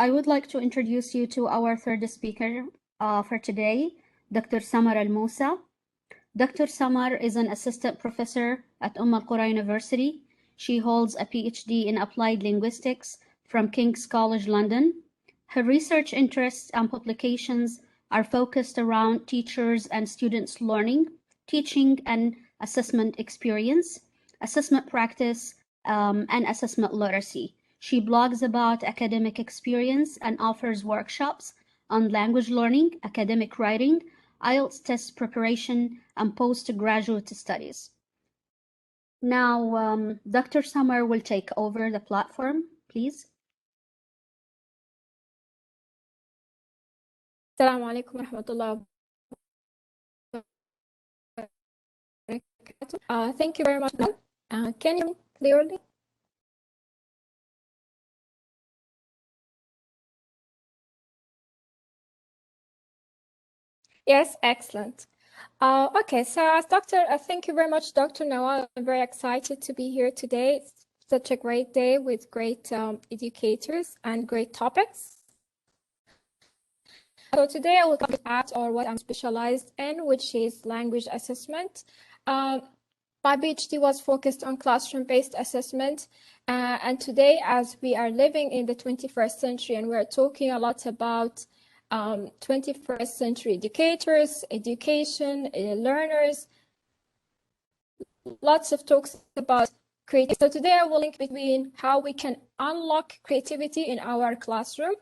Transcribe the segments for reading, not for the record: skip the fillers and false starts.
I would like to introduce you to our third speaker for today, Dr. Samar Almossa. Dr. Samar is an assistant professor at Al-Qura University. She holds a PhD in applied linguistics from King's College London. Her research interests and publications are focused around teachers and students' learning, teaching and assessment experience, assessment practice, and assessment literacy. She blogs about academic experience and offers workshops on language learning, academic writing, IELTS test preparation, and postgraduate studies. Now, Dr. Samar will take over the platform, please. السلام عليكم ورحمة الله وبركاته. Thank you very much. Can you hear me clearly? Yes, excellent. Okay, so as thank you very much, Dr. Noah. I'm very excited to be here today. It's such a great day with great educators and great topics. So today I will talk about what I'm specialized in, which is language assessment. My PhD was focused on classroom-based assessment. And today, as we are living in the 21st century and we're talking a lot about 21st century educators, education, learners, lots of talks about creativity. So today I will link between how we can unlock creativity in our classroom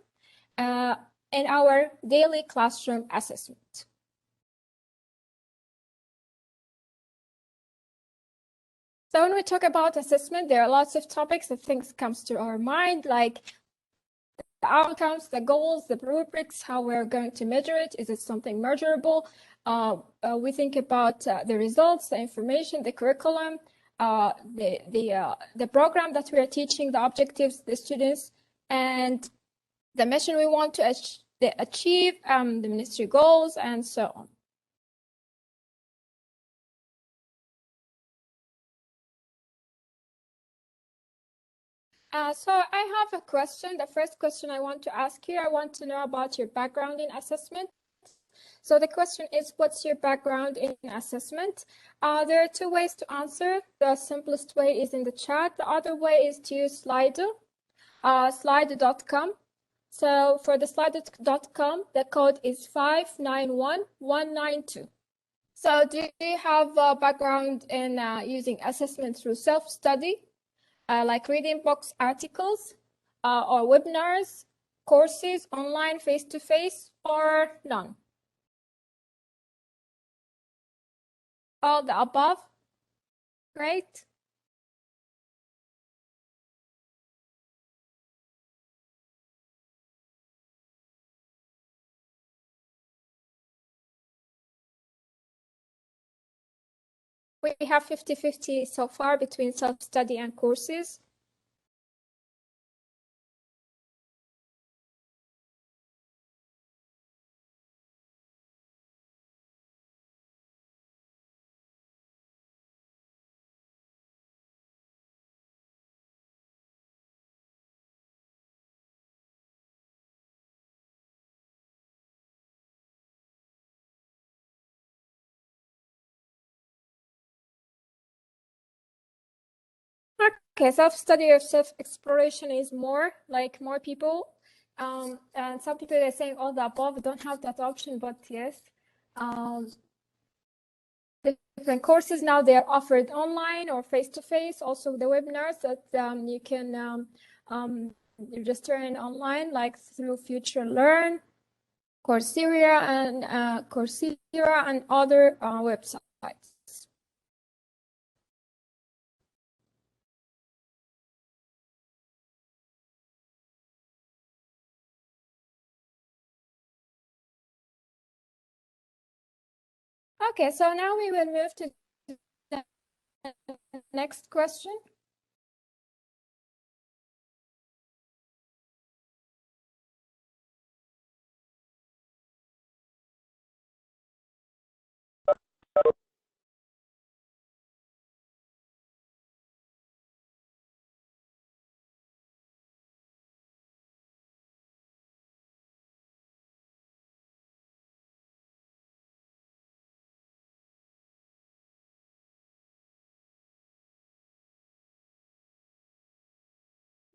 in our daily classroom assessment. So when we talk about assessment, there are lots of topics that things comes to our mind, like the outcomes, the goals, the rubrics, how we're going to measure it. Is it something measurable? We think about the results, the information, the curriculum, the program that we are teaching, the objectives, the students, and the mission we want to achieve, the ministry goals, and so on. So I have a question. The first question I want to ask you, I want to know about your background in assessment. So the question is, what's your background in assessment? There are two ways to answer. The simplest way is in the chat. The other way is to use Slido, slido.com. So for the slido.com, the code is 591192. So do you have a background in using assessment through self-study? Like reading books, articles, or webinars, courses, online, face-to-face, or none? All the above? Great. We have 50-50 so far between self-study and courses. Okay, self-study or self-exploration is more people. And some people are saying all the above don't have that option, but yes. Different courses now, they are offered online or face-to-face. Also the webinars that you can register in online, like through Future Learn, Coursera, and other websites. Okay, so now we will move to the next question.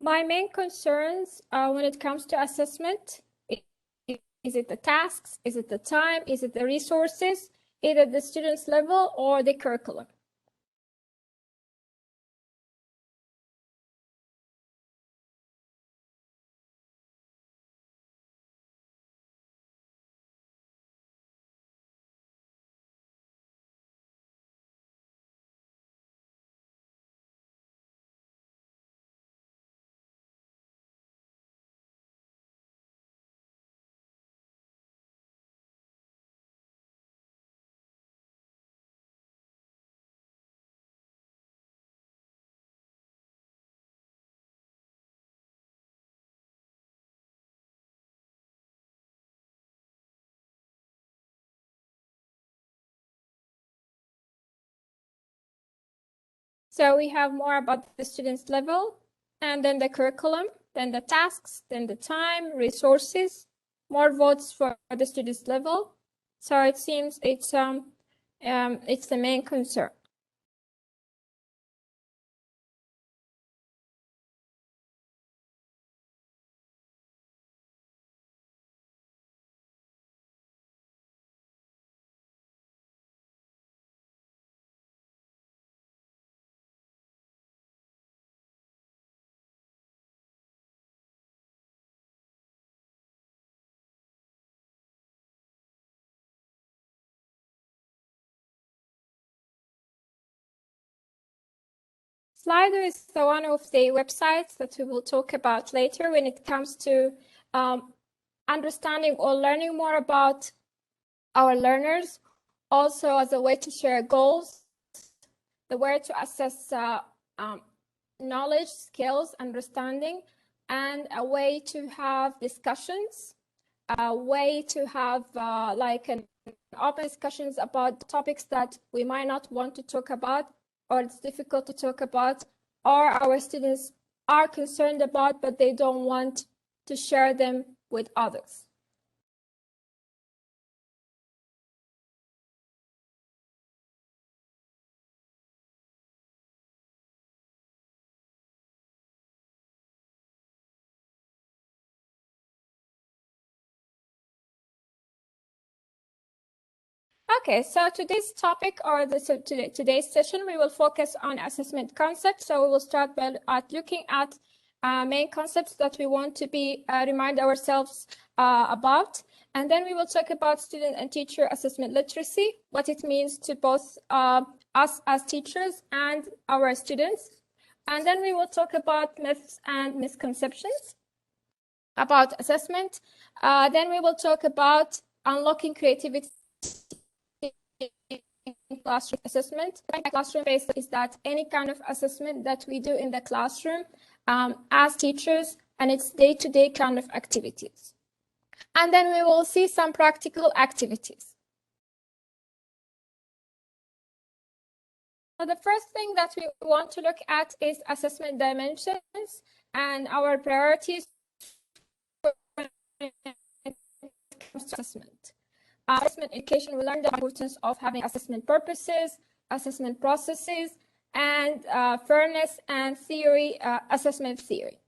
My main concerns when it comes to assessment, is it the tasks, is it the time, is it the resources, either the student's level or the curriculum? So we have more about the student's level, and then the curriculum, then the tasks, then the time, resources, more votes for the student's level. So it seems it's the main concern. Slido is one of the websites that we will talk about later when it comes to understanding or learning more about our learners, also as a way to share goals, the way to assess knowledge, skills, understanding, and a way to have discussions, a way to have like an open discussions about topics that we might not want to talk about, or it's difficult to talk about, or our students are concerned about, but they don't want to share them with others. Okay, so today's topic or today's session, we will focus on assessment concepts. So we will start by looking at main concepts that we want to be remind ourselves about. And then we will talk about student and teacher assessment literacy, what it means to both us as teachers and our students. And then we will talk about myths and misconceptions about assessment. Then we will talk about unlocking creativity in classroom assessment. Classroom-based is that any kind of assessment that we do in the classroom as teachers, and it's day-to-day kind of activities. And then we will see some practical activities. So the first thing that we want to look at is assessment dimensions and our priorities when it comes to assessment. Assessment education, we learned the importance of having assessment purposes, assessment processes, and fairness and theory, assessment theory.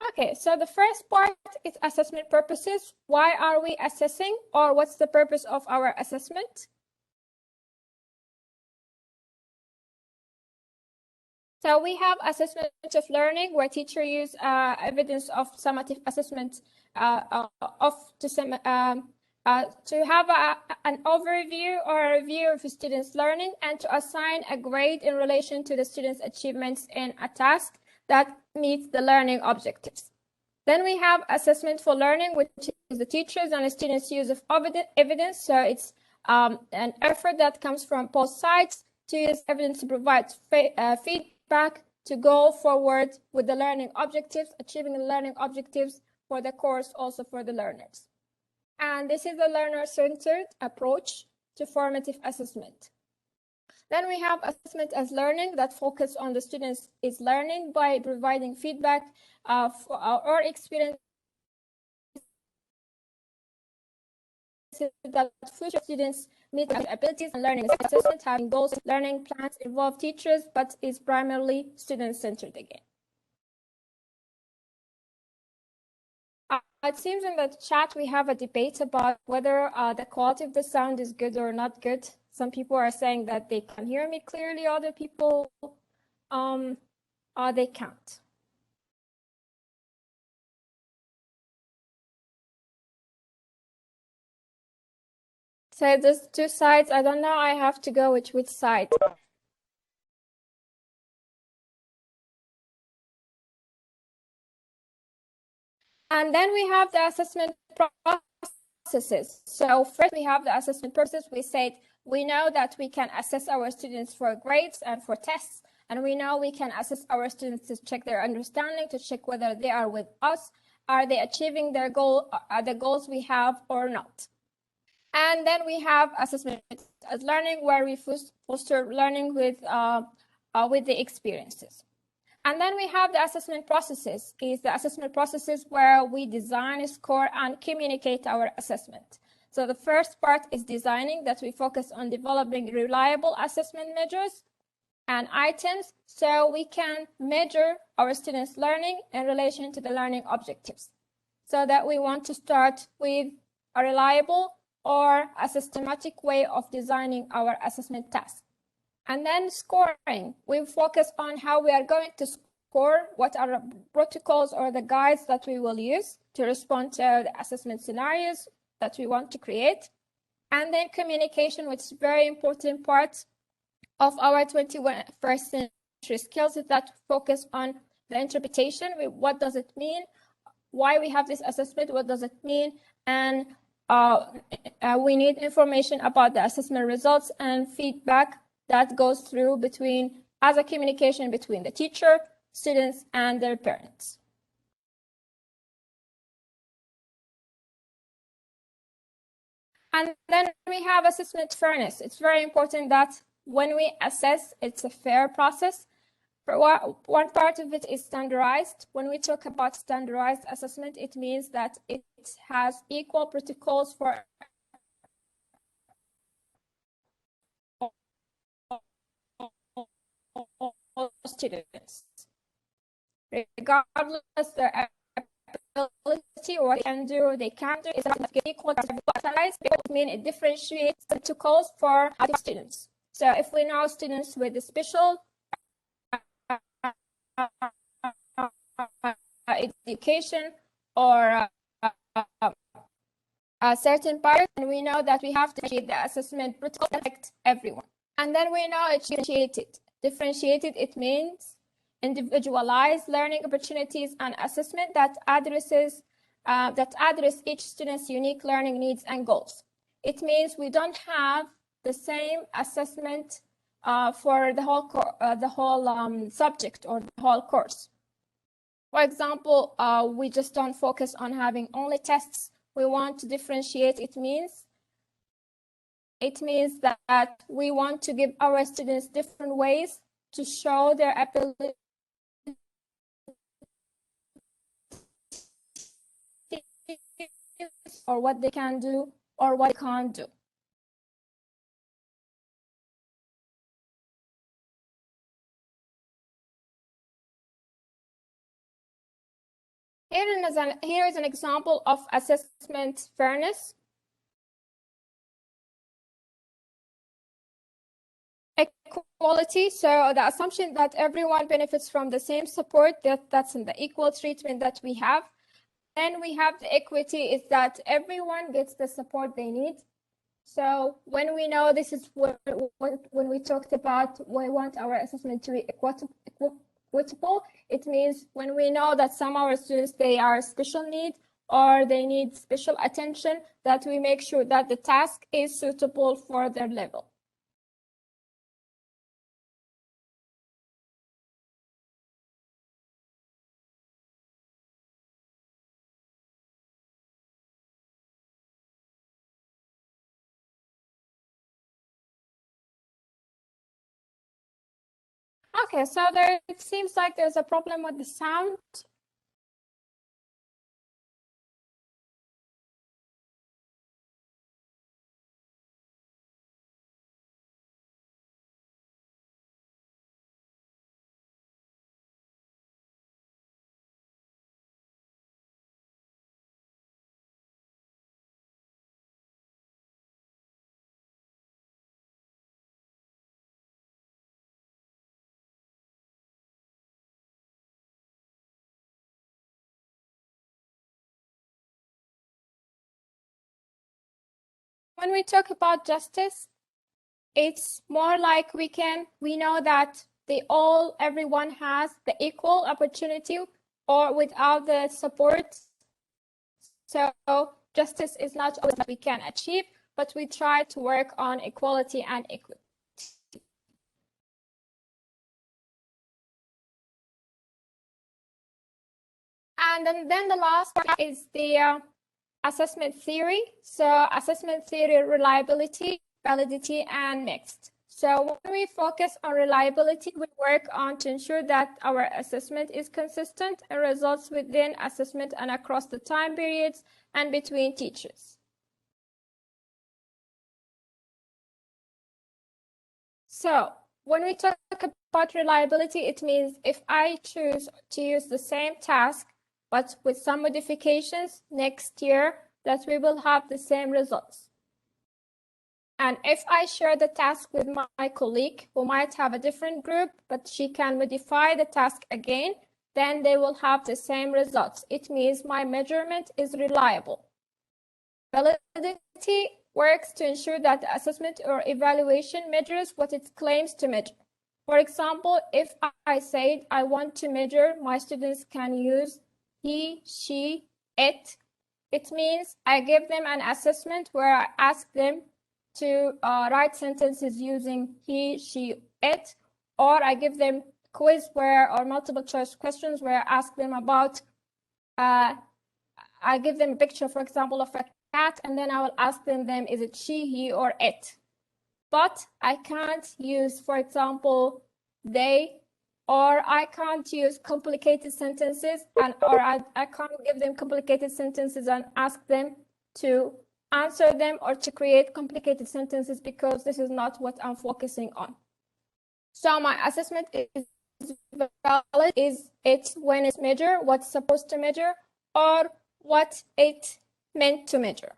Okay, so the first part is assessment purposes. Why are we assessing, or what's the purpose of our assessment? So we have assessment of learning, where teachers use evidence of summative assessment to have an overview or a review of a student's learning and to assign a grade in relation to the student's achievements in a task that meets the learning objectives. Then we have assessment for learning, which is the teachers and the students' use of evidence. So it's an effort that comes from both sides to use evidence to provide feedback to go forward with the learning objectives, achieving the learning objectives for the course, also for the learners. And this is the learner-centered approach to formative assessment. Then we have assessment as learning that focus on the students is learning by providing feedback or experience that future students meet their abilities and learning assessment, having goals, learning plans involve teachers, but is primarily student-centered again. It seems in the chat we have a debate about whether the quality of the sound is good or not good. Some people are saying that they can hear me clearly, other people they can't. So there's two sides. I don't know. I have to go with which side. And then we have the assessment processes. So first we have the assessment process. We said we know that we can assess our students for grades and for tests. And we know we can assess our students to check their understanding, to check whether they are with us. Are they achieving their goal, the goals we have or not? And then we have assessment as learning, where we foster learning with the experiences. And then we have the assessment processes. Is the assessment processes where we design, score, and communicate our assessment. So the first part is designing, that we focus on developing reliable assessment measures and items so we can measure our students' learning in relation to the learning objectives. So that we want to start with a reliable or a systematic way of designing our assessment task. And then scoring, we focus on how we are going to score, what are the protocols or the guides that we will use to respond to the assessment scenarios that we want to create. And then communication, which is a very important part of our 21st century skills, is that focus on the interpretation. What does it mean? Why we have this assessment? What does it mean? And we need information about the assessment results and feedback that goes through as a communication between the teacher, students, and their parents. And then we have assessment fairness. It's very important that when we assess, it's a fair process. One part of it is standardized. When we talk about standardized assessment, it means that it has equal protocols for all students, regardless their ability or what they can do is equal to standardized. It means it differentiates protocols for other students. So if we know students with a special education or a certain part, and we know that we have to create the assessment protocol that affect everyone. And then we know it's differentiated. Differentiated, it means individualized learning opportunities and assessment that address each student's unique learning needs and goals. It means we don't have the same assessment for the whole subject or the whole course. For example, we just don't focus on having only tests. We want to differentiate. It means that we want to give our students different ways to show their ability or what they can do or what they can't do. Here is an example of assessment fairness. Equality, so the assumption that everyone benefits from the same support, that's in the equal treatment that we have. Then we have the equity, is that everyone gets the support they need. So when we know this is when we talked about we want our assessment to be equitable, it means when we know that some of our students, they are special need or they need special attention, that we make sure that the task is suitable for their level. Okay, so it seems like there's a problem with the sound. when we talk about justice, it's more like we know that everyone has the equal opportunity or without the support. So justice is not always what we can achieve, but we try to work on equality and equity. And then the last part is the assessment theory. So assessment theory, reliability, validity, and mixed. So when we focus on reliability, we work on to ensure that our assessment is consistent and results within assessment and across the time periods and between teachers. So when we talk about reliability, it means if I choose to use the same task, but with some modifications next year, that we will have the same results. And if I share the task with my colleague who might have a different group, but she can modify the task again, then they will have the same results. It means my measurement is reliable. Validity works to ensure that the assessment or evaluation measures what it claims to measure. For example, if I said I want to measure my students can use he, she, it, it means I give them an assessment where I ask them to write sentences using he, she, it, or I give them quiz or multiple choice questions where I ask them about, I give them a picture, for example, of a cat, and then I will ask them, is it she, he, or it? But I can't use, for example, they, or I can't use complicated sentences, or I can't give them complicated sentences and ask them to answer them or to create complicated sentences, because this is not what I'm focusing on. So my assessment is valid, is it when it's measured, what's supposed to measure, or what it meant to measure.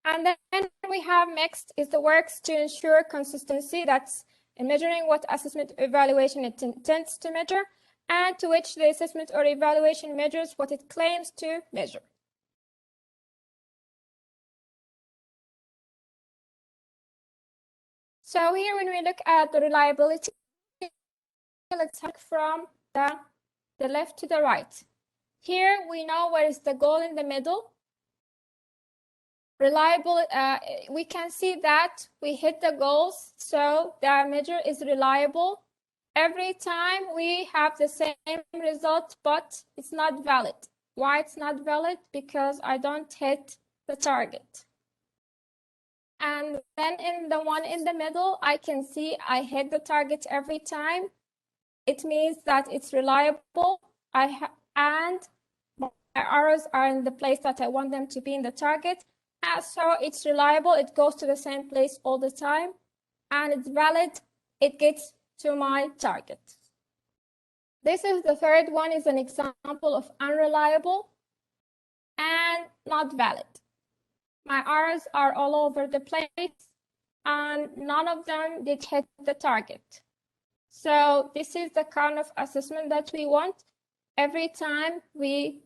And then we have mixed is the works to ensure consistency, that's in measuring what assessment or evaluation it intends to measure, and to which the assessment or evaluation measures what it claims to measure. So here when we look at the reliability, let's look from the left to the right. Here we know where is the goal in the middle. Reliable, we can see that we hit the goals, so the measure is reliable. Every time we have the same result, but it's not valid. Why it's not valid? Because I don't hit the target. And then in the one in the middle, I can see I hit the target every time. It means that it's reliable. And my arrows are in the place that I want them to be in the target. So it's reliable. It goes to the same place all the time. And it's valid. It gets to my target. This is the third one, is an example of unreliable and not valid. My arrows are all over the place and none of them did hit the target. So this is the kind of assessment that we want. Every time we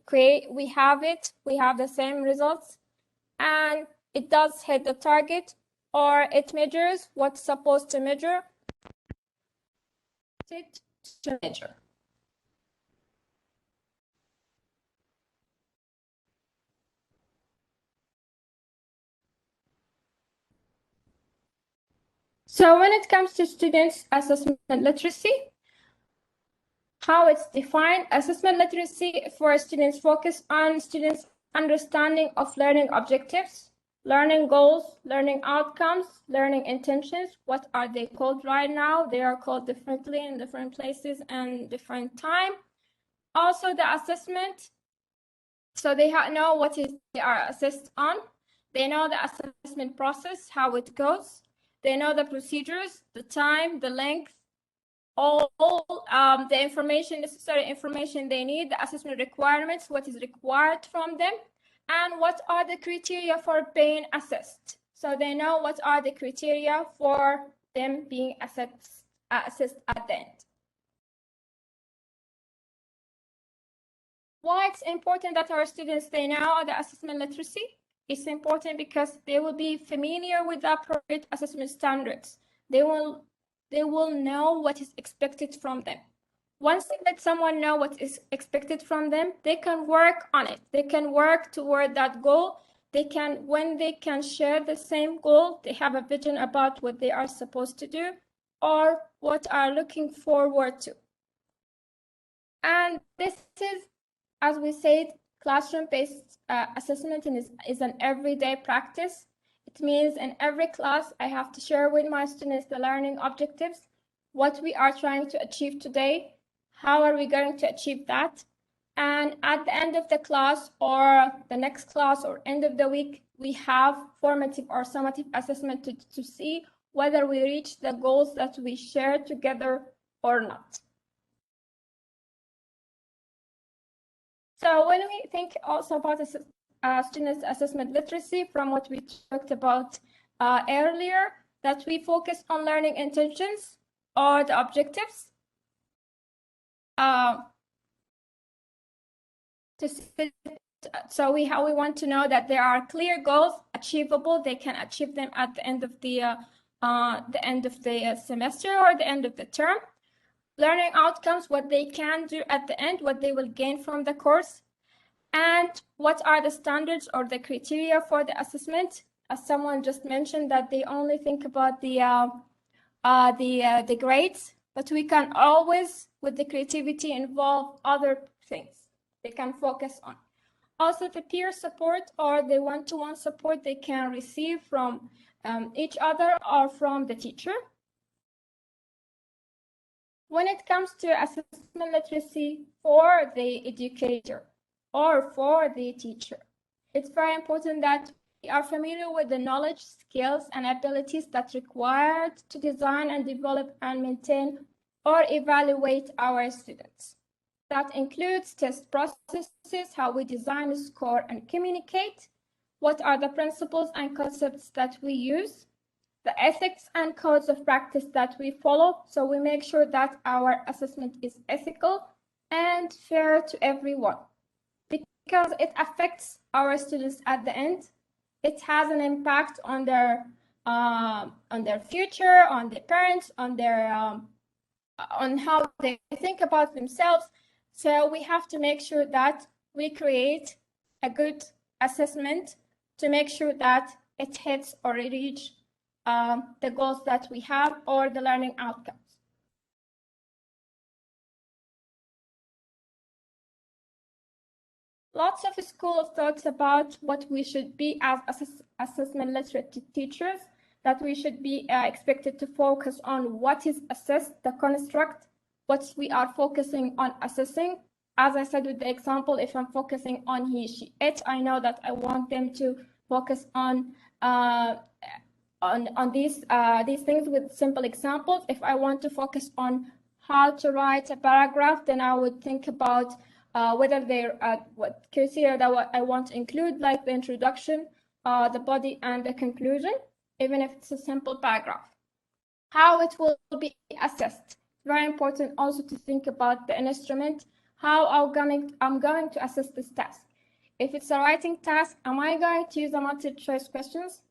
have the same results, and it does hit the target, or it measures what's supposed to measure. To measure. So when it comes to students' assessment literacy, how it's defined, assessment literacy for students focus on students' understanding of learning objectives, learning goals, learning outcomes, learning intentions. What are they called right now? They are called differently in different places and different time. Also the assessment, so they know what they are assessed on. They know the assessment process, how it goes. They know the procedures, the time, the length, all the information, necessary information they need, the assessment requirements, what is required from them, and what are the criteria for being assessed. So they know what are the criteria for them being assessed at the end. Why it's important that our students they know the assessment literacy? It's important because they will be familiar with the appropriate assessment standards. They will know what is expected from them. Once they let someone know what is expected from them, they can work on it. They can work toward that goal. When they can share the same goal, they have a vision about what they are supposed to do or what are looking forward to. And this is, as we said, classroom-based assessment is an everyday practice. It means in every class, I have to share with my students the learning objectives, what we are trying to achieve today, how are we going to achieve that, and at the end of the class or the next class or end of the week, we have formative or summative assessment to see whether we reach the goals that we shared together or not. So when we think also about students' assessment literacy, from what we talked about earlier, that we focus on learning intentions or the objectives. So we want to know that there are clear goals, achievable. They can achieve them at the end of the semester or the end of the term. Learning outcomes, what they can do at the end, what they will gain from the course. And what are the standards or the criteria for the assessment? As someone just mentioned, that they only think about the grades, but we can always, with the creativity, involve other things they can focus on. Also, the peer support or the one-to-one support they can receive from each other or from the teacher. When it comes to assessment literacy for the educator or for the teacher, it's very important that we are familiar with the knowledge, skills, and abilities that are required to design and develop and maintain or evaluate our students. That includes test processes, how we design, score, and communicate, what are the principles and concepts that we use, the ethics and codes of practice that we follow, so we make sure that our assessment is ethical and fair to everyone, because it affects our students at the end. It has an impact on their future, on their parents, on their on how they think about themselves. So we have to make sure that we create a good assessment to make sure that it hits or reach the goals that we have or the learning outcomes. Lots of school thoughts about what we should be as assessment literate teachers, that we should be expected to focus on what is assessed, the construct, what we are focusing on assessing. As I said with the example, if I'm focusing on he, she, it, I know that I want them to focus on these things with simple examples. If I want to focus on how to write a paragraph, then I would think about whether they're what criteria that I want to include, like the introduction, the body, and the conclusion, even if it's a simple paragraph. How it will be assessed. Very important also to think about the instrument. How I'm going to assess this task. If it's a writing task, am I going to use the multiple choice questions?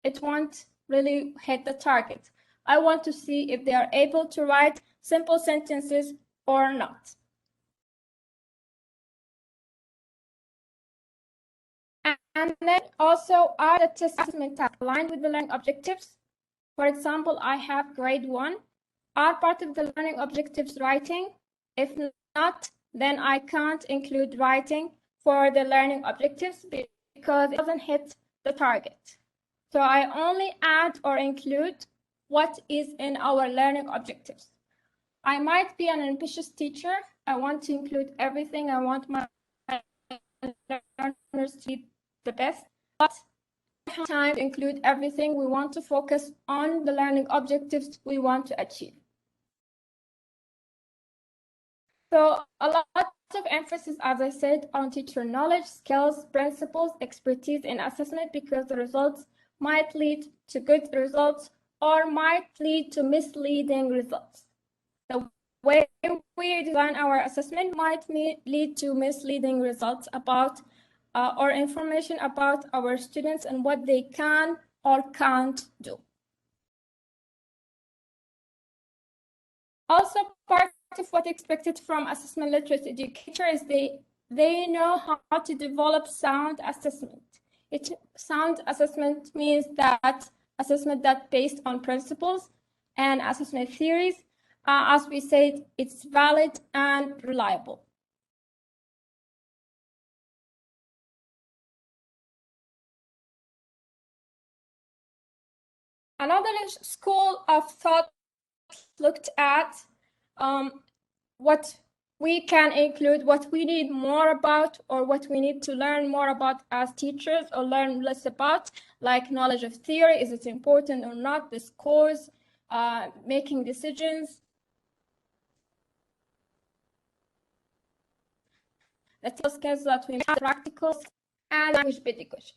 It won't really hit the target. I want to see if they are able to write simple sentences or not. And then also, are the test assessment tasks aligned with the learning objectives? For example, I have grade 1. Are part of the learning objectives writing? If not, then I can't include writing for the learning objectives because it doesn't hit the target. So I only add or include what is in our learning objectives. I might be an ambitious teacher. I want to include everything. I want my learners to be the best, but time to include everything. We want to focus on the learning objectives we want to achieve. So a lot of emphasis, as I said, on teacher knowledge, skills, principles, expertise in assessment, because the results might lead to good results or might lead to misleading results. So way we design our assessment might lead to misleading results about or information about our students and what they can or can't do. Also, part of what expected from assessment literate educator is they know how to develop sound assessment. Sound assessment means that assessment that based on principles and assessment theories, as we said, it's valid and reliable. Another school of thought looked at what we can include, what we need more about, or what we need to learn more about as teachers or learn less about, like knowledge of theory, is it important or not, the scores, making decisions, the skills that we make, practical, and language pedagogy.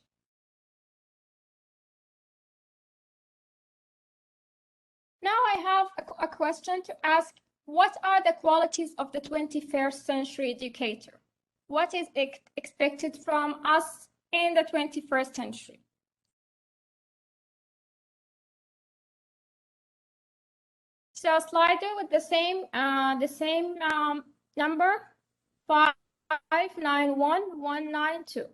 Now I have a question to ask. What are the qualities of the 21st century educator? What is expected from us in the 21st century? So Slido with the same number 591192.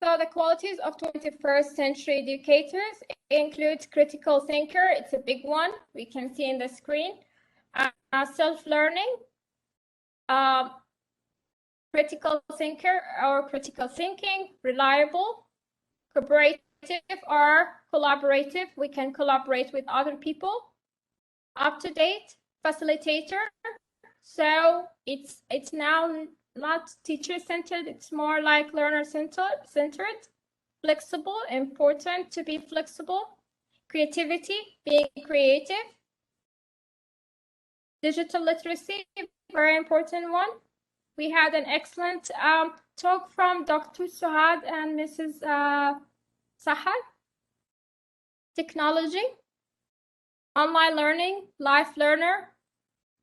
So the qualities of 21st century educators include critical thinker. It's a big one. We can see in the screen. Self-learning, critical thinker or critical thinking, reliable, cooperative or collaborative. We can collaborate with other people. Up-to-date, facilitator. So it's now not teacher-centered, it's more like learner-centered, flexible, important to be flexible, creativity, being creative, digital literacy, very important one. We had an excellent talk from Dr. Suhad and Mrs. Sahar. Technology, online learning, life learner.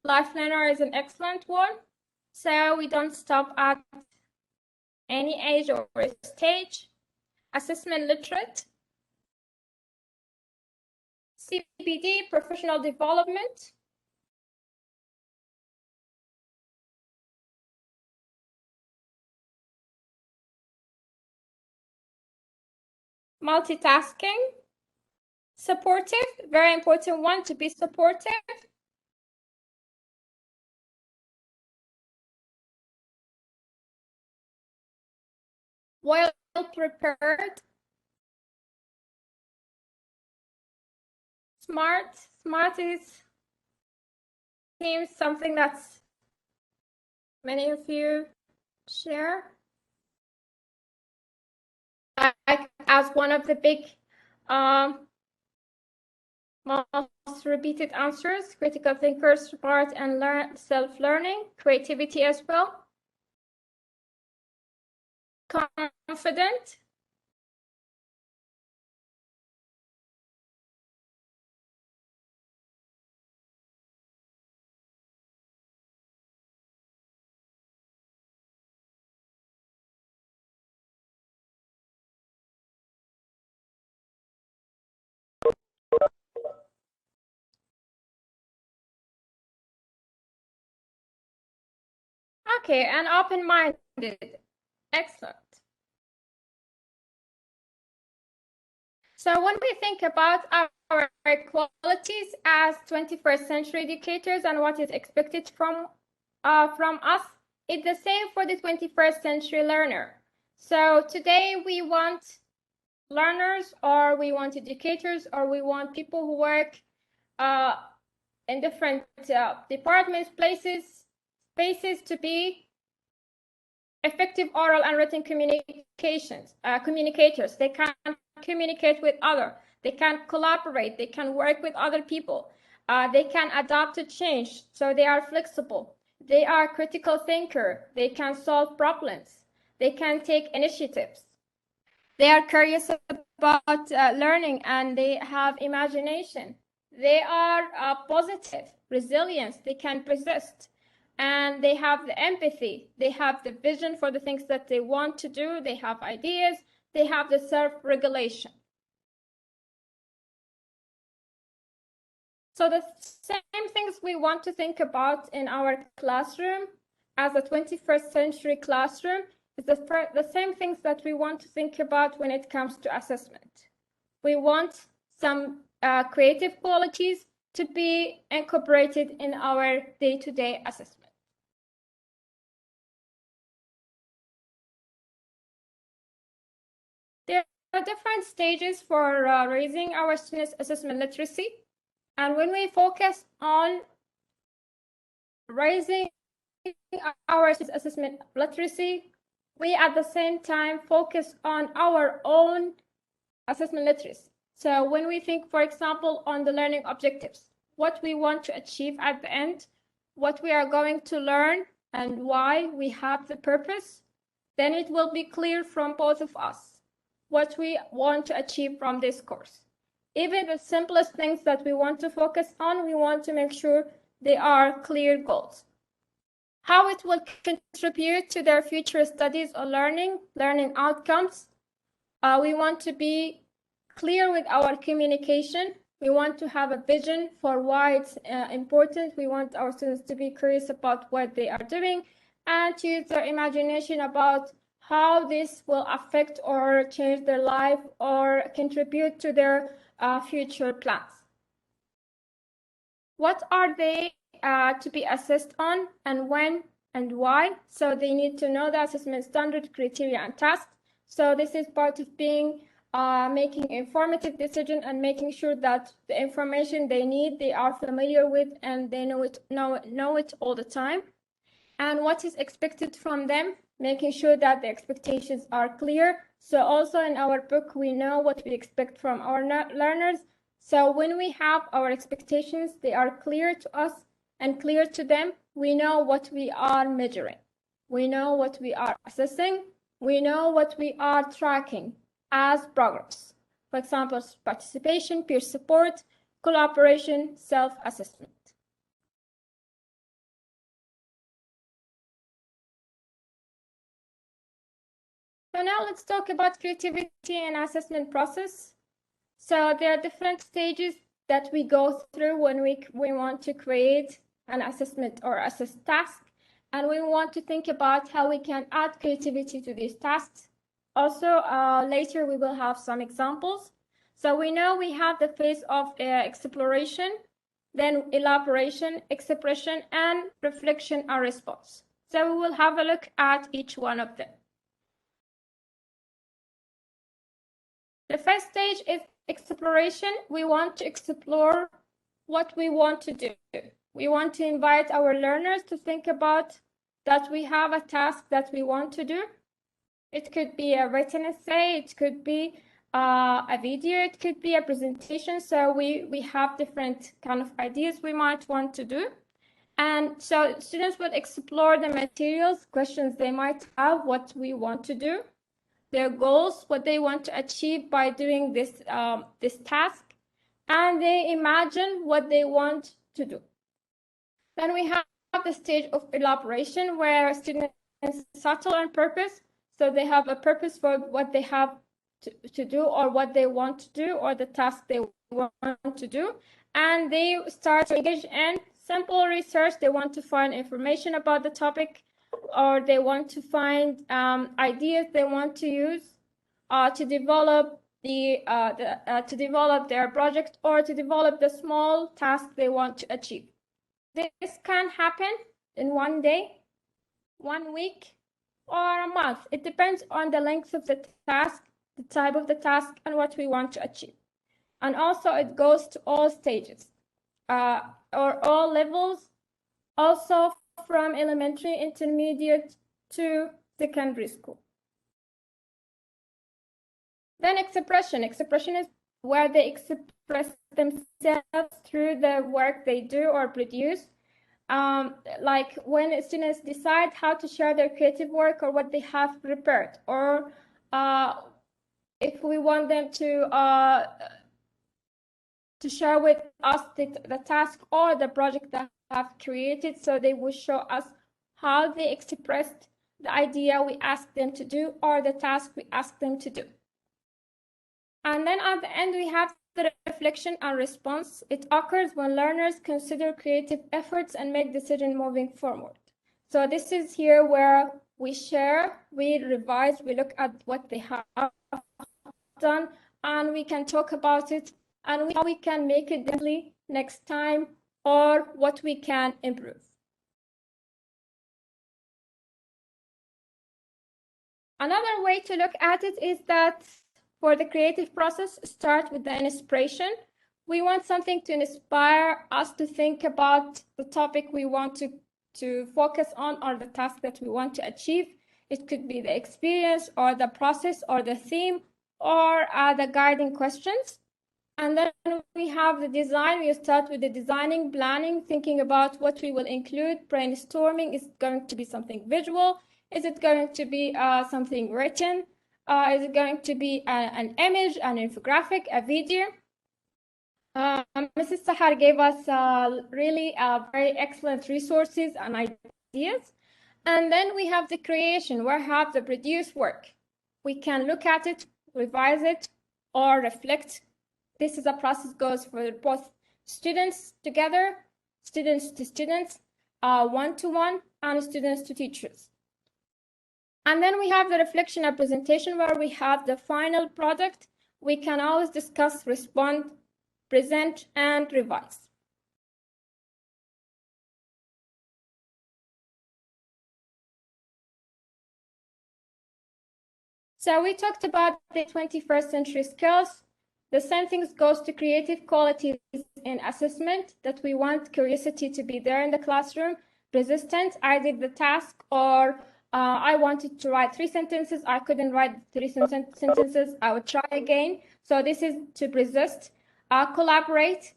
Life learner is an excellent one. So we don't stop at any age or stage. Assessment literate. CPD, professional development. Multitasking. Supportive, very important one to be supportive. Well prepared. Smart. Smart seems something that's many of you share. Like as one of the big most repeated answers, critical thinkers, smart and self-learning, creativity as well. Confident. Okay, and open-minded. Excellent. So when we think about our qualities as 21st century educators and what is expected from us, it's the same for the 21st century learner. So today we want learners, or we want educators, or we want people who work in different departments, spaces to be effective oral and written communications, communicators. They can communicate with others. They can collaborate. They can work with other people. They can adapt to change. So they are flexible. They are critical thinker. They can solve problems. They can take initiatives. They are curious about learning, and they have imagination. They are positive, resilience. They can persist. And they have the empathy. They have the vision for the things that they want to do. They have ideas. They have the self-regulation. So the same things we want to think about in our classroom as a 21st century classroom is the same things that we want to think about when it comes to assessment. We want some creative qualities to be incorporated in our day-to-day assessment. There are different stages for raising our students' assessment literacy. And when we focus on raising our assessment literacy, we at the same time focus on our own assessment literacy. So when we think, for example, on the learning objectives, what we want to achieve at the end, what we are going to learn, and why we have the purpose, then it will be clear from both of us what we want to achieve from this course. Even the simplest things that we want to focus on, we want to make sure they are clear goals. How it will contribute to their future studies or learning outcomes. We want to be clear with our communication. We want to have a vision for why it's important. We want our students to be curious about what they are doing and to use their imagination about how this will affect or change their life or contribute to their future plans. What are they to be assessed on, and when and why? So they need to know the assessment standard, criteria, and tasks. So this is part of being making informative decision and making sure that the information they need, they are familiar with, and they know it all the time. And what is expected from them, making sure that the expectations are clear. So also in our book, we know what we expect from our learners. So when we have our expectations, they are clear to us and clear to them. We know what we are measuring. We know what we are assessing. We know what we are tracking as progress. For example, participation, peer support, collaboration, self-assessment. So now let's talk about creativity and assessment process. So there are different stages that we go through when we want to create an assessment or assess task, and we want to think about how we can add creativity to these tasks. Also, later we will have some examples. So we know we have the phase of exploration, then elaboration, expression, and reflection and response. So we will have a look at each one of them. The first stage is exploration. We want to explore what we want to do. We want to invite our learners to think about that we have a task that we want to do. It could be a written essay, it could be a video, it could be a presentation. So we have different kind of ideas we might want to do. And so students would explore the materials, questions they might have, what we want to do, their goals, what they want to achieve by doing this, this task, and they imagine what they want to do. Then we have the stage of elaboration, where students settle on purpose. So they have a purpose for what they have to do, or what they want to do, or the task they want to do. And they start to engage in simple research. They want to find information about the topic, or they want to find ideas they want to use to develop to develop their project or to develop the small task they want to achieve. This can happen in one day, 1 week, or a month. It depends on the length of the task, the type of the task, and what we want to achieve. And also it goes to all stages or all levels, also from elementary, intermediate to secondary school. Then expression. Expression is where they express themselves through the work they do or produce. Like when students decide how to share their creative work or what they have prepared, or if we want them to share with us the task or the project that they have created, so they will show us how they expressed the idea we asked them to do or the task we asked them to do. And then at the end, we have the reflection and response. It occurs when learners consider creative efforts and make decisions moving forward. So this is here where we share, we revise, we look at what they have done, and we can talk about it and how we can make it differently next time or what we can improve. Another way to look at it is that for the creative process, start with the inspiration. We want something to inspire us to think about the topic we want to focus on or the task that we want to achieve. It could be the experience or the process or the theme or the guiding questions. And then we have the design. We start with the designing, planning, thinking about what we will include, brainstorming. Is it going to be something visual? Is it going to be something written? Is it going to be an image, an infographic, a video? Mrs. Sahar gave us really very excellent resources and ideas. And then we have the creation, where we have the produced work. We can look at it, revise it, or reflect. This is a process goes for both students together, students to students, one-to-one, and students to teachers. And then we have the reflection and presentation, where we have the final product. We can always discuss, respond, present, and revise. So we talked about the 21st century skills. The same thing goes to creative qualities in assessment, that we want curiosity to be there in the classroom, resistance, I did the task, or I wanted to write 3 sentences, I couldn't write 3 sentences, I would try again. So this is to resist. Collaborative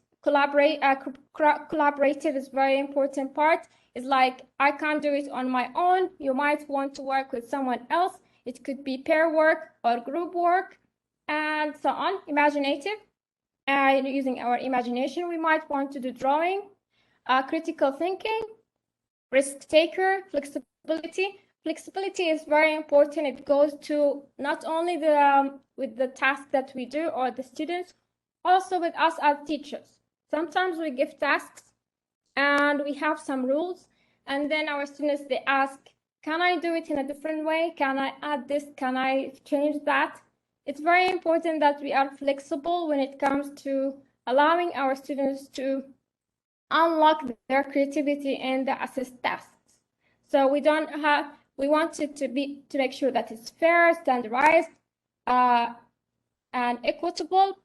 is very important part. It's like, I can't do it on my own. You might want to work with someone else. It could be pair work or group work, and so on. Imaginative, using our imagination, we might want to do drawing. Critical thinking, risk taker, flexibility. Flexibility is very important. It goes to not only with the task that we do or the students, also with us as teachers. Sometimes we give tasks and we have some rules, and then our students, they ask, can I do it in a different way? Can I add this? Can I change that? It's very important that we are flexible when it comes to allowing our students to unlock their creativity in the assessed tasks. So we want it to make sure that it's fair, standardized, and equitable,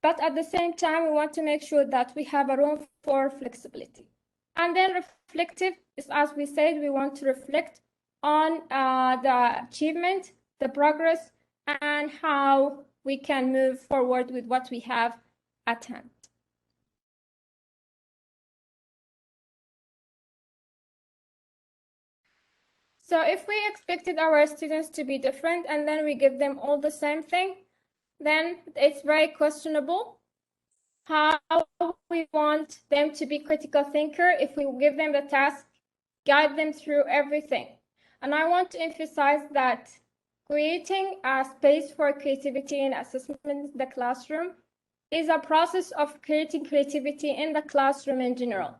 but at the same time, we want to make sure that we have a room for flexibility. And then reflective is, as we said, we want to reflect on the achievement, the progress, and how we can move forward with what we have at hand. So if we expected our students to be different and then we give them all the same thing, then it's very questionable how we want them to be critical thinker if we give them the task, guide them through everything. And I want to emphasize that creating a space for creativity and assessment in the classroom is a process of creating creativity in the classroom in general.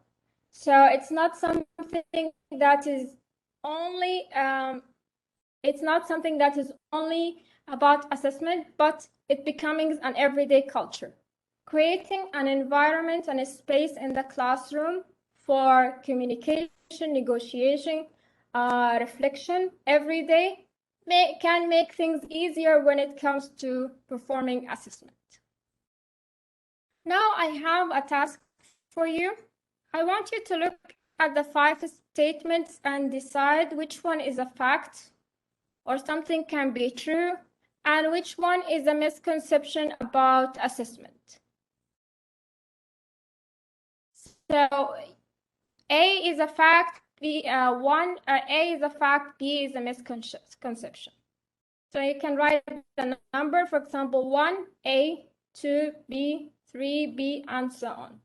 So it's not something that is only about assessment, but it becoming an everyday culture. Creating an environment and a space in the classroom for communication, negotiation, reflection every day can make things easier when it comes to performing assessment. Now I have a task for you. I want you to look at the 5 statements and decide which one is a fact or something can be true and which one is a misconception about assessment. So A is a fact, A is a fact, B is a misconception. So you can write the number, for example, 1, A, 2, B, 3, B, and so on.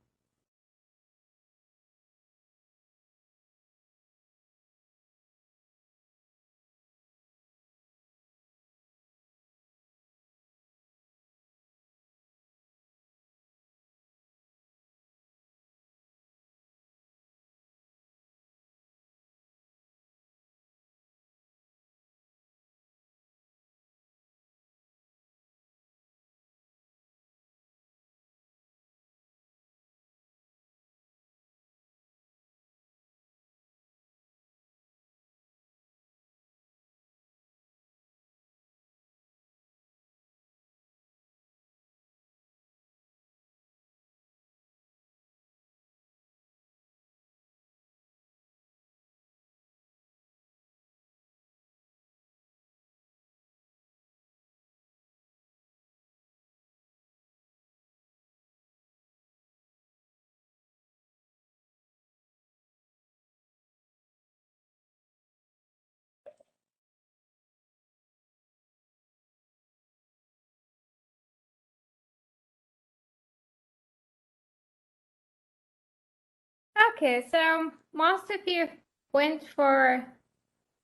Okay, so most of you went for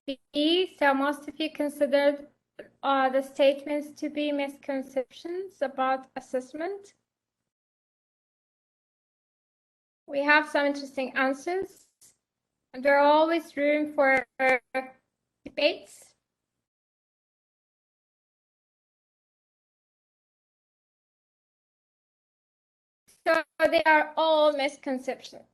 B, so most of you considered the statements to be misconceptions about assessment. We have some interesting answers, and there are always room for debates. So they are all misconceptions.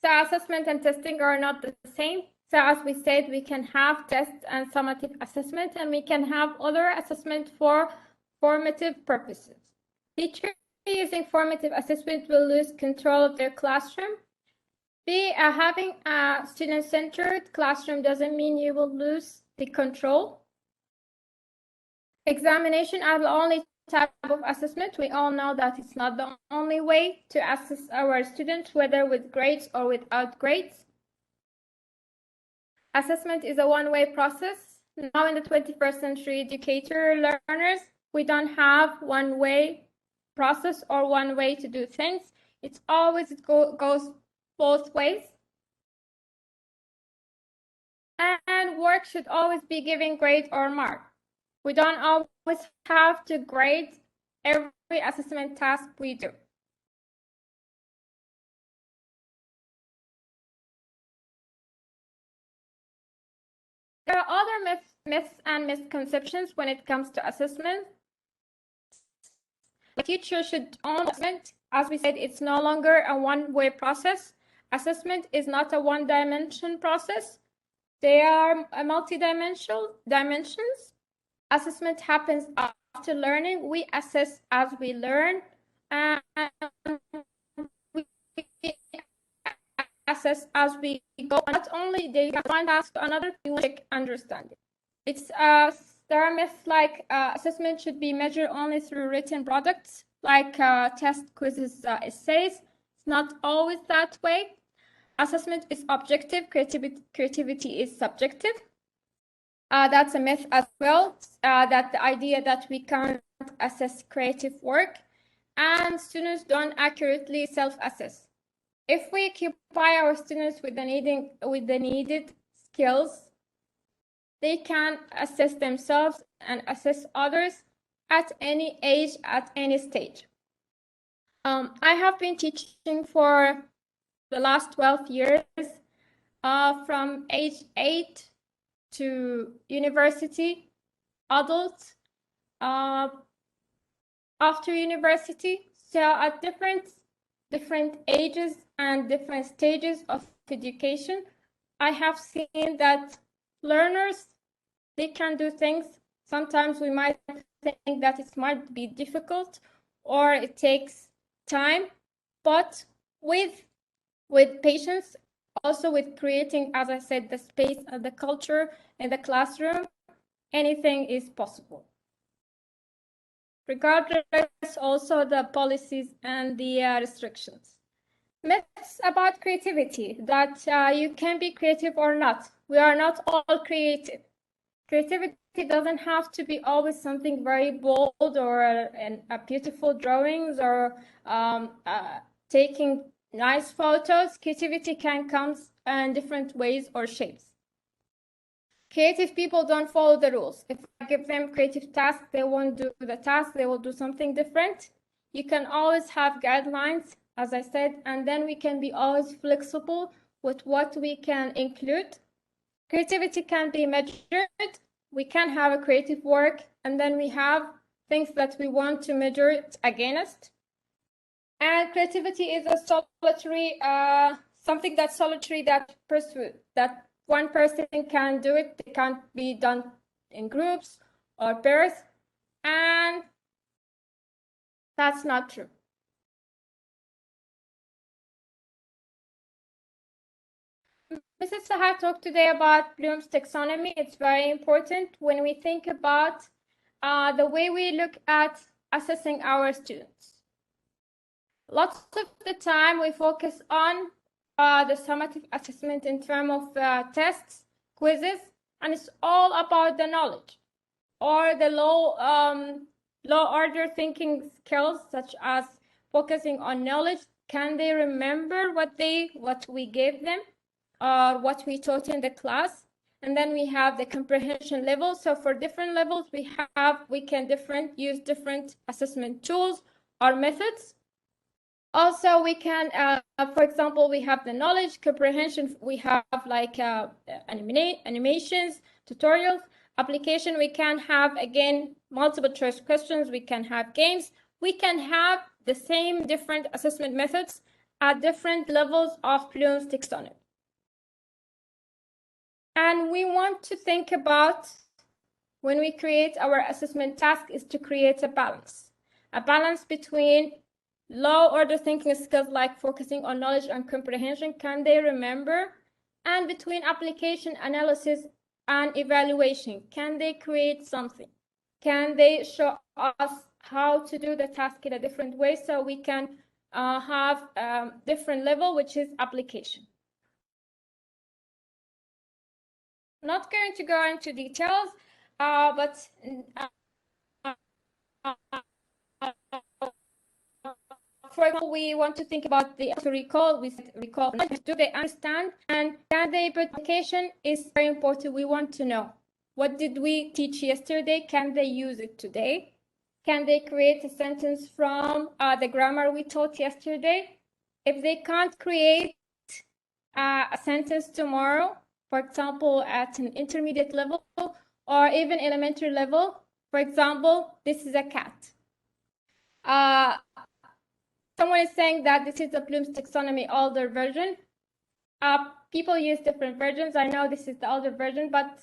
So assessment and testing are not the same. So as we said, we can have tests and summative assessment, and we can have other assessment for formative purposes. Teachers using formative assessment will lose control of their classroom. Having a student-centered classroom doesn't mean you will lose the control. Examination are the only type of assessment. We all know that it's not the only way to assess our students, whether with grades or without grades. Assessment is a one-way process. Now in the 21st century educator learners, we don't have one-way process or one way to do things. It's always goes both ways. And work should always be given grade or mark. We don't always have to grade every assessment task we do. There are other myths and misconceptions when it comes to assessment. The teacher should own assessment. As we said, it's no longer a one-way process. Assessment is not a one-dimension process. They are multi-dimensional dimensions. Assessment happens after learning. We assess as we learn, and we assess as we go. Not only they one task to another, we will check understanding. It's there are myths like assessment should be measured only through written products, like test, quizzes, essays. It's not always that way. Assessment is objective. Creativity is subjective. That's a myth as well, that the idea that we can't assess creative work and students don't accurately self-assess. If we occupy our students with the needed skills, they can assess themselves and assess others at any age, at any stage. I have been teaching for the last 12 years, from age 8 to university, adult, after university. So at different ages and different stages of education, I have seen that learners, they can do things. Sometimes we might think that it might be difficult or it takes time, but with patience, also with creating, as I said, the space and the culture in the classroom, anything is possible. Regardless also the policies and the restrictions. Myths about creativity, that you can be creative or not. We are not all creative. Creativity doesn't have to be always something very bold or a beautiful drawings or taking nice photos. Creativity can come in different ways or shapes. Creative people don't follow the rules. If I give them creative tasks, they won't do the task, they will do something different. You can always have guidelines, as I said, and then we can be always flexible with what we can include. Creativity can be measured. We can have a creative work, and then we have things that we want to measure it against. And creativity is a solitary, something that's solitary, that one person can do it. It can't be done in groups or pairs, and that's not true. Mrs. Sahar talked today about Bloom's taxonomy. It's very important when we think about the way we look at assessing our students. Lots of the time we focus on the summative assessment in terms of tests, quizzes, and it's all about the knowledge or the low order thinking skills, such as focusing on knowledge. Can they remember what we gave them or what we taught in the class? And then we have the comprehension level. So for different levels, we can use different assessment tools or methods. Also, we can, for example, we have the knowledge comprehension. We have like animations, tutorials. Application, we can have, again, multiple choice questions. We can have games. We can have the same different assessment methods at different levels of Bloom's taxonomy. And we want to think about, when we create our assessment task, is to create a balance between low order thinking skills like focusing on knowledge and comprehension, can they remember, and between application, analysis, and evaluation, can they create something, can they show us how to do the task in a different way, so we can have different level, which is application. Not going to go into details, but for example, we want to think about the recall. We recall, do they understand, and can they put application is very important. We want to know, what did we teach yesterday? Can they use it today? Can they create a sentence from the grammar we taught yesterday? If they can't create a sentence tomorrow, for example, at an intermediate level or even elementary level, for example, this is a cat. Someone is saying that this is the Bloom's taxonomy older version. People use different versions. I know this is the older version, but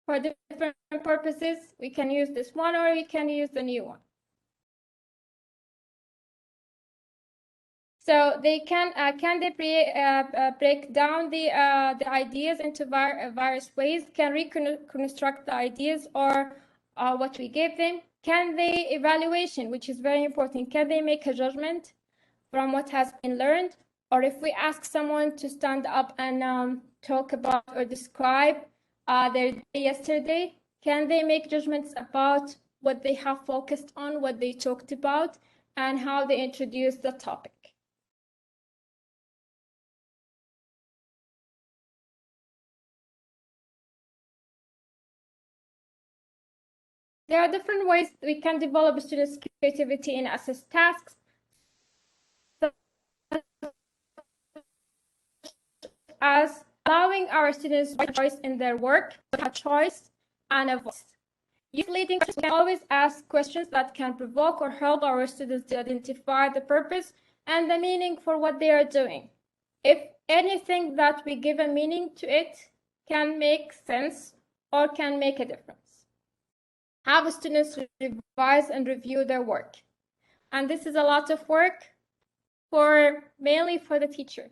for different purposes, we can use this one or we can use the new one. So they can they break down the ideas into various ways? Can reconstruct the ideas or what we gave them? Can they evaluation, which is very important? Can they make a judgment from what has been learned? Or if we ask someone to stand up and talk about or describe their day yesterday, can they make judgments about what they have focused on, what they talked about, and how they introduced the topic? There are different ways we can develop students' creativity in assess tasks, as allowing our students a choice in their work, a choice and a voice. Youth leading questions, we can always ask questions that can provoke or help our students to identify the purpose and the meaning for what they are doing. If anything that we give a meaning to it can make sense or can make a difference. Have students revise and review their work. And this is a lot of work mainly for the teacher,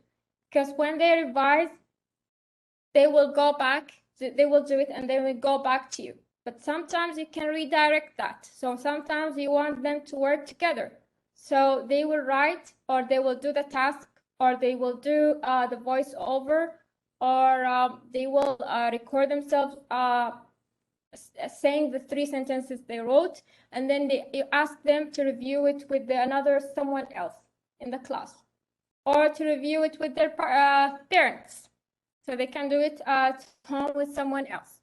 because when they revise, they will go back, they will do it and they will go back to you. But sometimes you can redirect that. So sometimes you want them to work together. So they will write, or they will do the task, or they will do the voiceover, or they will record themselves saying the 3 sentences they wrote, and then you ask them to review it with someone else in the class, or to review it with their parents. So they can do it at home with someone else.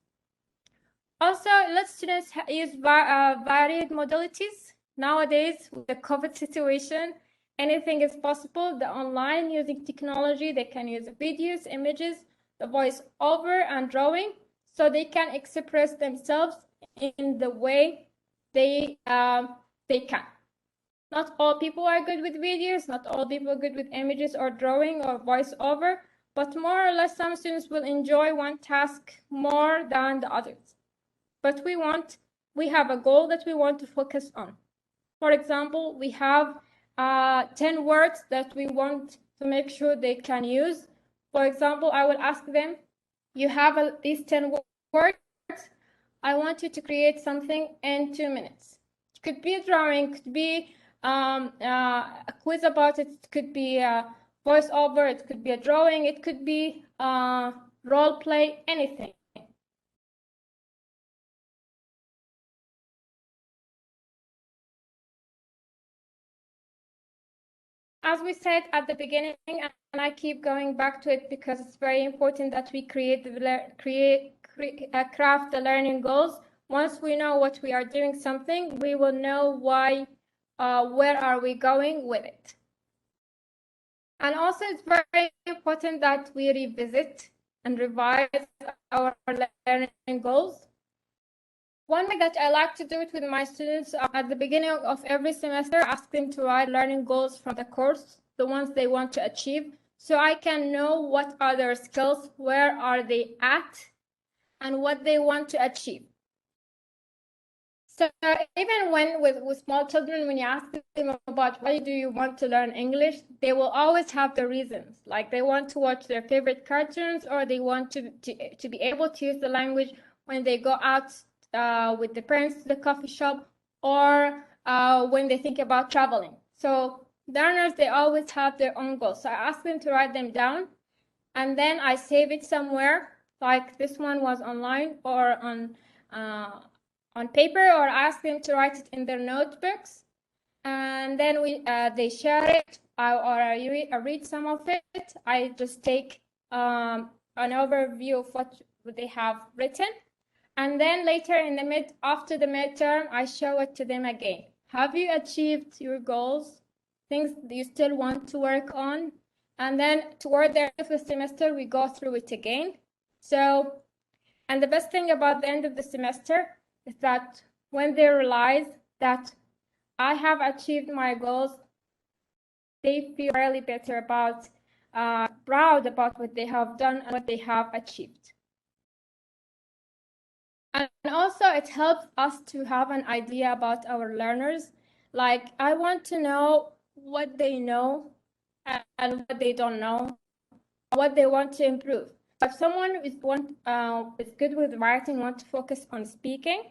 Also, let students use varied modalities. Nowadays, with the COVID situation, anything is possible. The online, using technology, they can use videos, images, the voice over and drawing, so they can express themselves in the way they can. Not all people are good with videos, not all people are good with images or drawing or voiceover, but more or less some students will enjoy one task more than the others. But we have a goal that we want to focus on. For example, we have 10 words that we want to make sure they can use. For example, I will ask them, you have these 10 words. I want you to create something in 2 minutes. It could be a drawing, it could be a quiz about it, it could be a voiceover, it could be a drawing, it could be role play, anything. As we said at the beginning, and I keep going back to it because it's very important that we craft the learning goals. Once we know what we are doing something, we will know why, where are we going with it. And also it's very important that we revisit and revise our learning goals. One way that I like to do it with my students at the beginning of every semester, ask them to write learning goals from the course, the ones they want to achieve, so I can know what are their skills, where are they at, and what they want to achieve. So even with small children, when you ask them about why do you want to learn English, they will always have the reasons. Like they want to watch their favorite cartoons, or they want to be able to use the language when they go out with the parents to the coffee shop, or when they think about traveling. So learners, they always have their own goals. So I ask them to write them down, and then I save it somewhere. Like this one was online or on paper, or ask them to write it in their notebooks, and then they share it, or I read some of it. I just take an overview of what they have written, and then later after the midterm, I show it to them again. Have you achieved your goals? Things you still want to work on? And then toward the end of the semester, we go through it again. So, and the best thing about the end of the semester is that when they realize that I have achieved my goals, they feel really better about, proud about what they have done and what they have achieved. And also it helps us to have an idea about our learners. Like I want to know what they know and what they don't know, what they want to improve. If someone is good with writing, want to focus on speaking,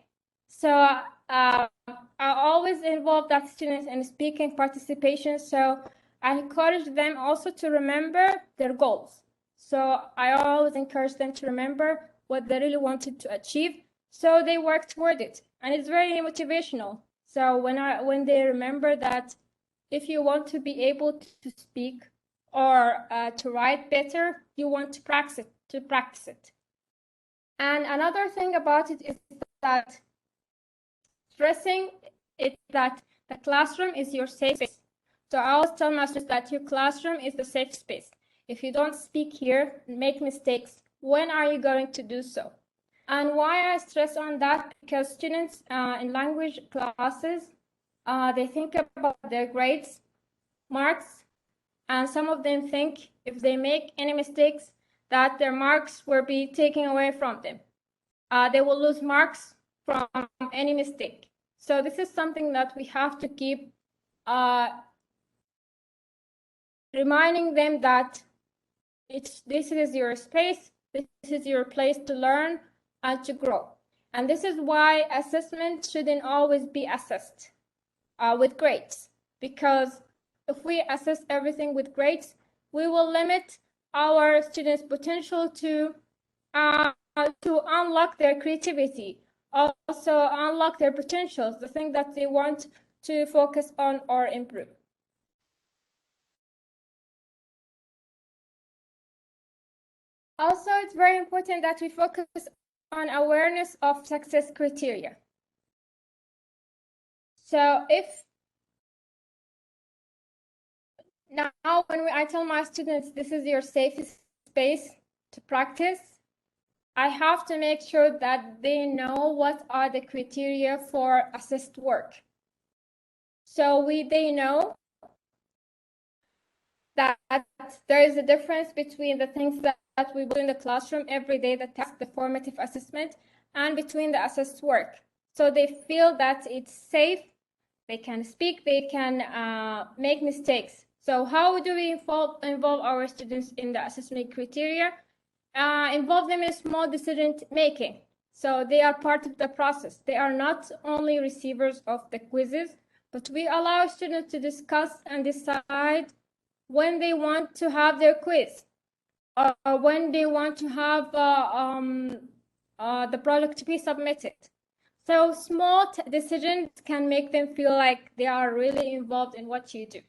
so I always involve that students in speaking participation. So I encourage them also to remember their goals. So I always encourage them to remember what they really wanted to achieve, so they work toward it, and it's very motivational. So when they remember that if you want to be able to speak or to write better, you want to practice it. And another thing about it is that stressing it that the classroom is your safe space. So I always tell my students that your classroom is the safe space. If you don't speak here, make mistakes, when are you going to do so? And why I stress on that? Because students in language classes, they think about their grades, marks, and some of them think if they make any mistakes, that their marks will be taken away from them. They will lose marks from any mistake. So this is something that we have to keep reminding them that this is your space, this is your place to learn and to grow. And this is why assessment shouldn't always be assessed with grades, because if we assess everything with grades, we will limit our students' potential to unlock their creativity, also unlock their potentials, the thing that they want to focus on or improve. Also, it's very important that we focus on awareness of success criteria. So if now when I tell my students this is your safest space to practice, I have to make sure that they know what are the criteria for assessed work. So they know that there is a difference between the things that we do in the classroom every day, the task, the formative assessment, and between the assessed work. So they feel that it's safe, they can speak, they can make mistakes. So how do we involve our students in the assessment criteria? Involve them in small decision making. So they are part of the process. They are not only receivers of the quizzes, but we allow students to discuss and decide when they want to have their quiz, or when they want to have the project to be submitted. So small decisions can make them feel like they are really involved in what you do.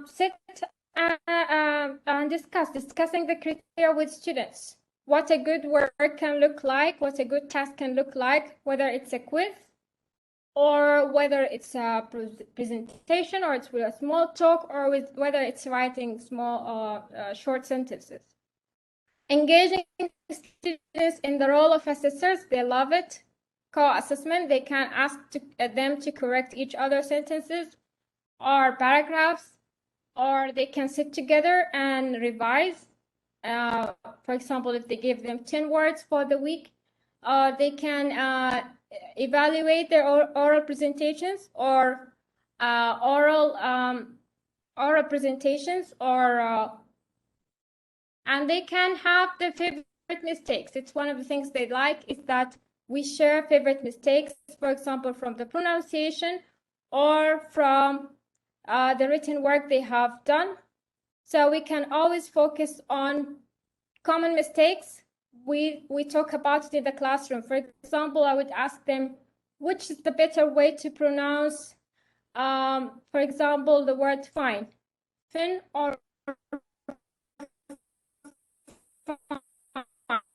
Sit and discussing the criteria with students. What a good work can look like, what a good task can look like, whether it's a quiz or whether it's a presentation, or it's with a small talk, or whether it's writing small short sentences. Engaging students in the role of assessors, they love it. Co-assessment, they can ask them to correct each other's sentences or paragraphs, or they can sit together and revise. For example, if they give them 10 words for the week, they can evaluate their oral presentations or oral presentations, or and they can have their favorite mistakes. It's one of the things they like is that we share favorite mistakes, for example, from the pronunciation or from the written work they have done. So we can always focus on common mistakes. We talk about it in the classroom. For example, I would ask them, which is the better way to pronounce, for example, the word fine, fin or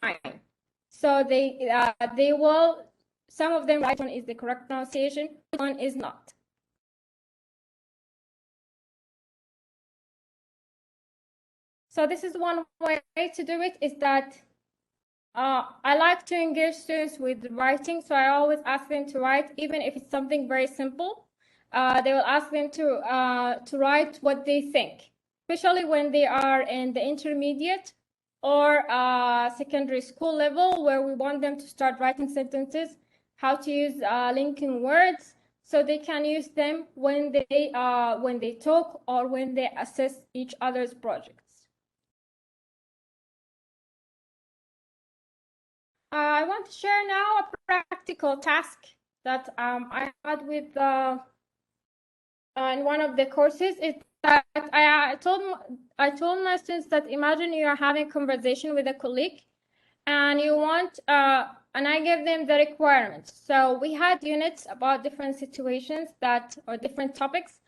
fine. So they will, some of them, which one is the correct pronunciation, which one is not. So this is one way to do it, is that I like to engage students with writing, so I always ask them to write, even if it's something very simple. They will ask them to write what they think, especially when they are in the intermediate or secondary school level, where we want them to start writing sentences, how to use linking words, so they can use them when they talk or when they assess each other's projects. I want to share now a practical task that I had with in one of the courses. Is that I told my students that imagine you are having a conversation with a colleague, and you want and I gave them the requirements. So we had units about different situations or different topics.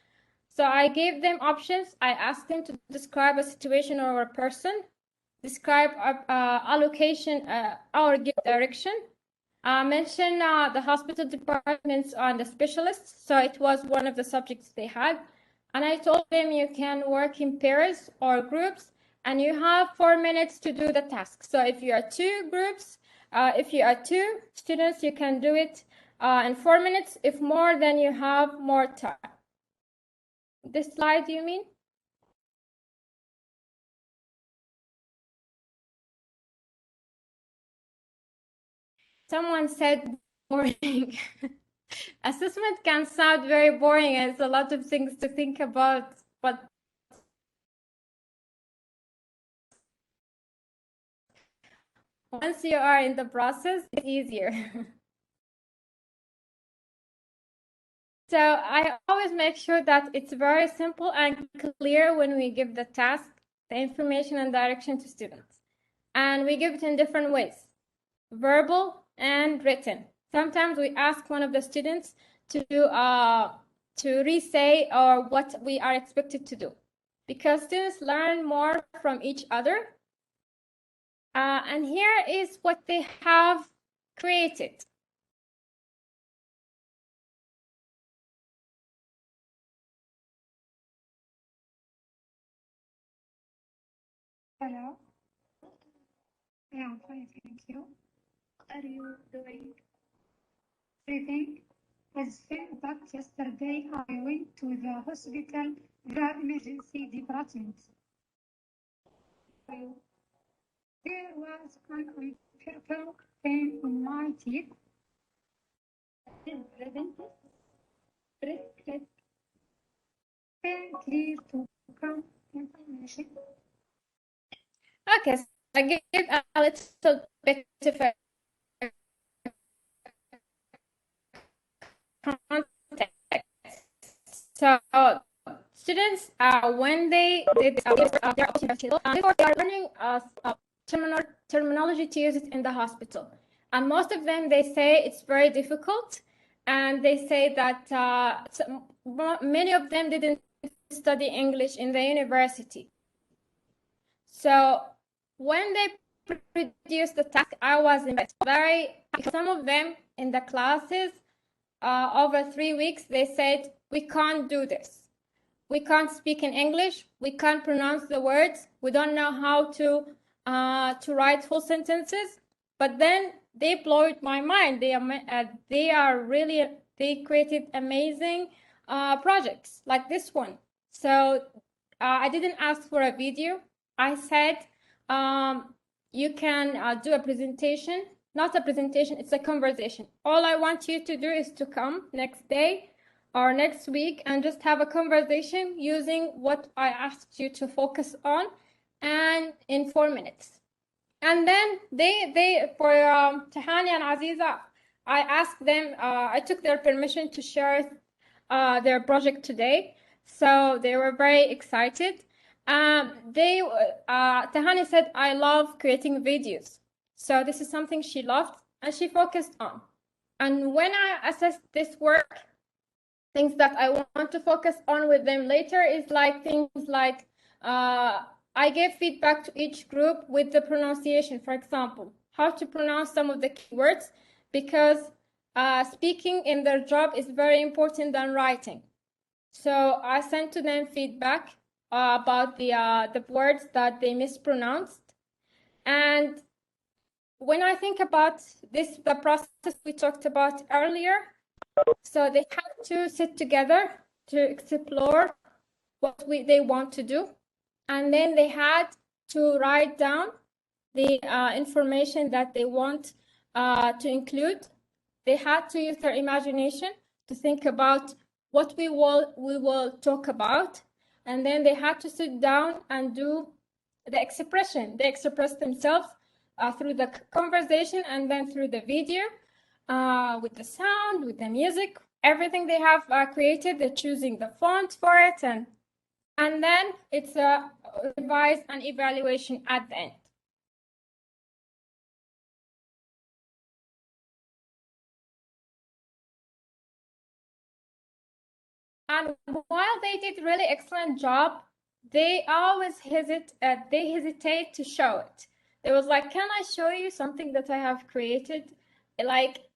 So I gave them options. I asked them to describe a situation or a person, describe allocation or give direction, mention the hospital departments and the specialists. So it was one of the subjects they had. And I told them you can work in pairs or groups, and you have 4 minutes to do the task. So if you are two groups, if you are two students, you can do it in 4 minutes. If more, then you have more time. This slide, you mean? Someone said boring. Assessment can sound very boring, and it's a lot of things to think about, but once you are in the process, it's easier. So I always make sure that it's very simple and clear when we give the task, the information and direction to students. And we give it in different ways, verbal and written. Sometimes we ask one of the students to re-say or what we are expected to do, because students learn more from each other. And here is what they have created. Hello. Yeah, I'm fine, thank you. What are you doing? Breathing. As feedback yesterday, I went to the hospital, the emergency department. There was an uncomfortable pain in my teeth. Pain clear to come information. Okay, so I give a little bit of a context. So students, when they did their before they are learning terminology to use it in the hospital, and most of them they say it's very difficult, and they say that many of them didn't study English in the university. So when they produced the task, I was very, some of them in the classes over 3 weeks, they said, we can't do this. We can't speak in English. We can't pronounce the words. We don't know how to write full sentences. But then they blew my mind. They created amazing projects like this one. So I didn't ask for a video. I said, you can do a presentation, not a presentation, it's a conversation. All I want you to do is to come next day or next week and just have a conversation using what I asked you to focus on, and in 4 minutes. And then they for Tahani and Aziza, I asked them, I took their permission to share their project today. So they were very excited. Tahani said, I love creating videos. So this is something she loved and she focused on. And when I assessed this work, things that I want to focus on with them later is like things like I gave feedback to each group with the pronunciation, for example, how to pronounce some of the keywords, because speaking in their job is very important than writing. So I sent to them feedback about the words that they mispronounced. And when I think about this, the process we talked about earlier, so they had to sit together to explore what they want to do. And then they had to write down the information that they want to include. They had to use their imagination to think about what we will talk about. And then they had to sit down and do the expression. They expressed themselves through the conversation and then through the video, with the sound, with the music, everything they have created. They're choosing the font for it, and then it's a revise and evaluation at the end. And while they did really excellent job, they always hesitate to show it. They was like, can I show you something that I have created? Like,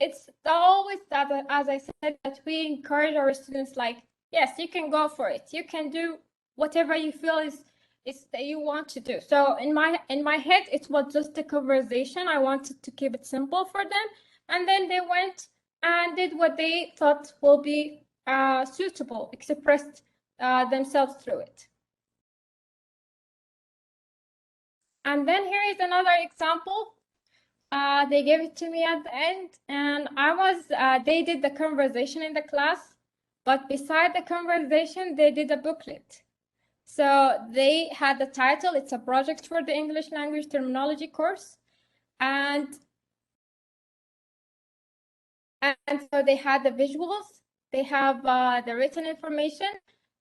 it's always that, as I said, that we encourage our students, like, yes, you can go for it. You can do whatever you feel is that you want to do. So in my head, it was just a conversation. I wanted to keep it simple for them, and then they went and did what they thought will be suitable, expressed themselves through it. And then here is another example. They gave it to me at the end, and they did the conversation in the class, but beside the conversation, they did a booklet. So they had the title, it's a project for the English language terminology course. And so they had the visuals, they have the written information.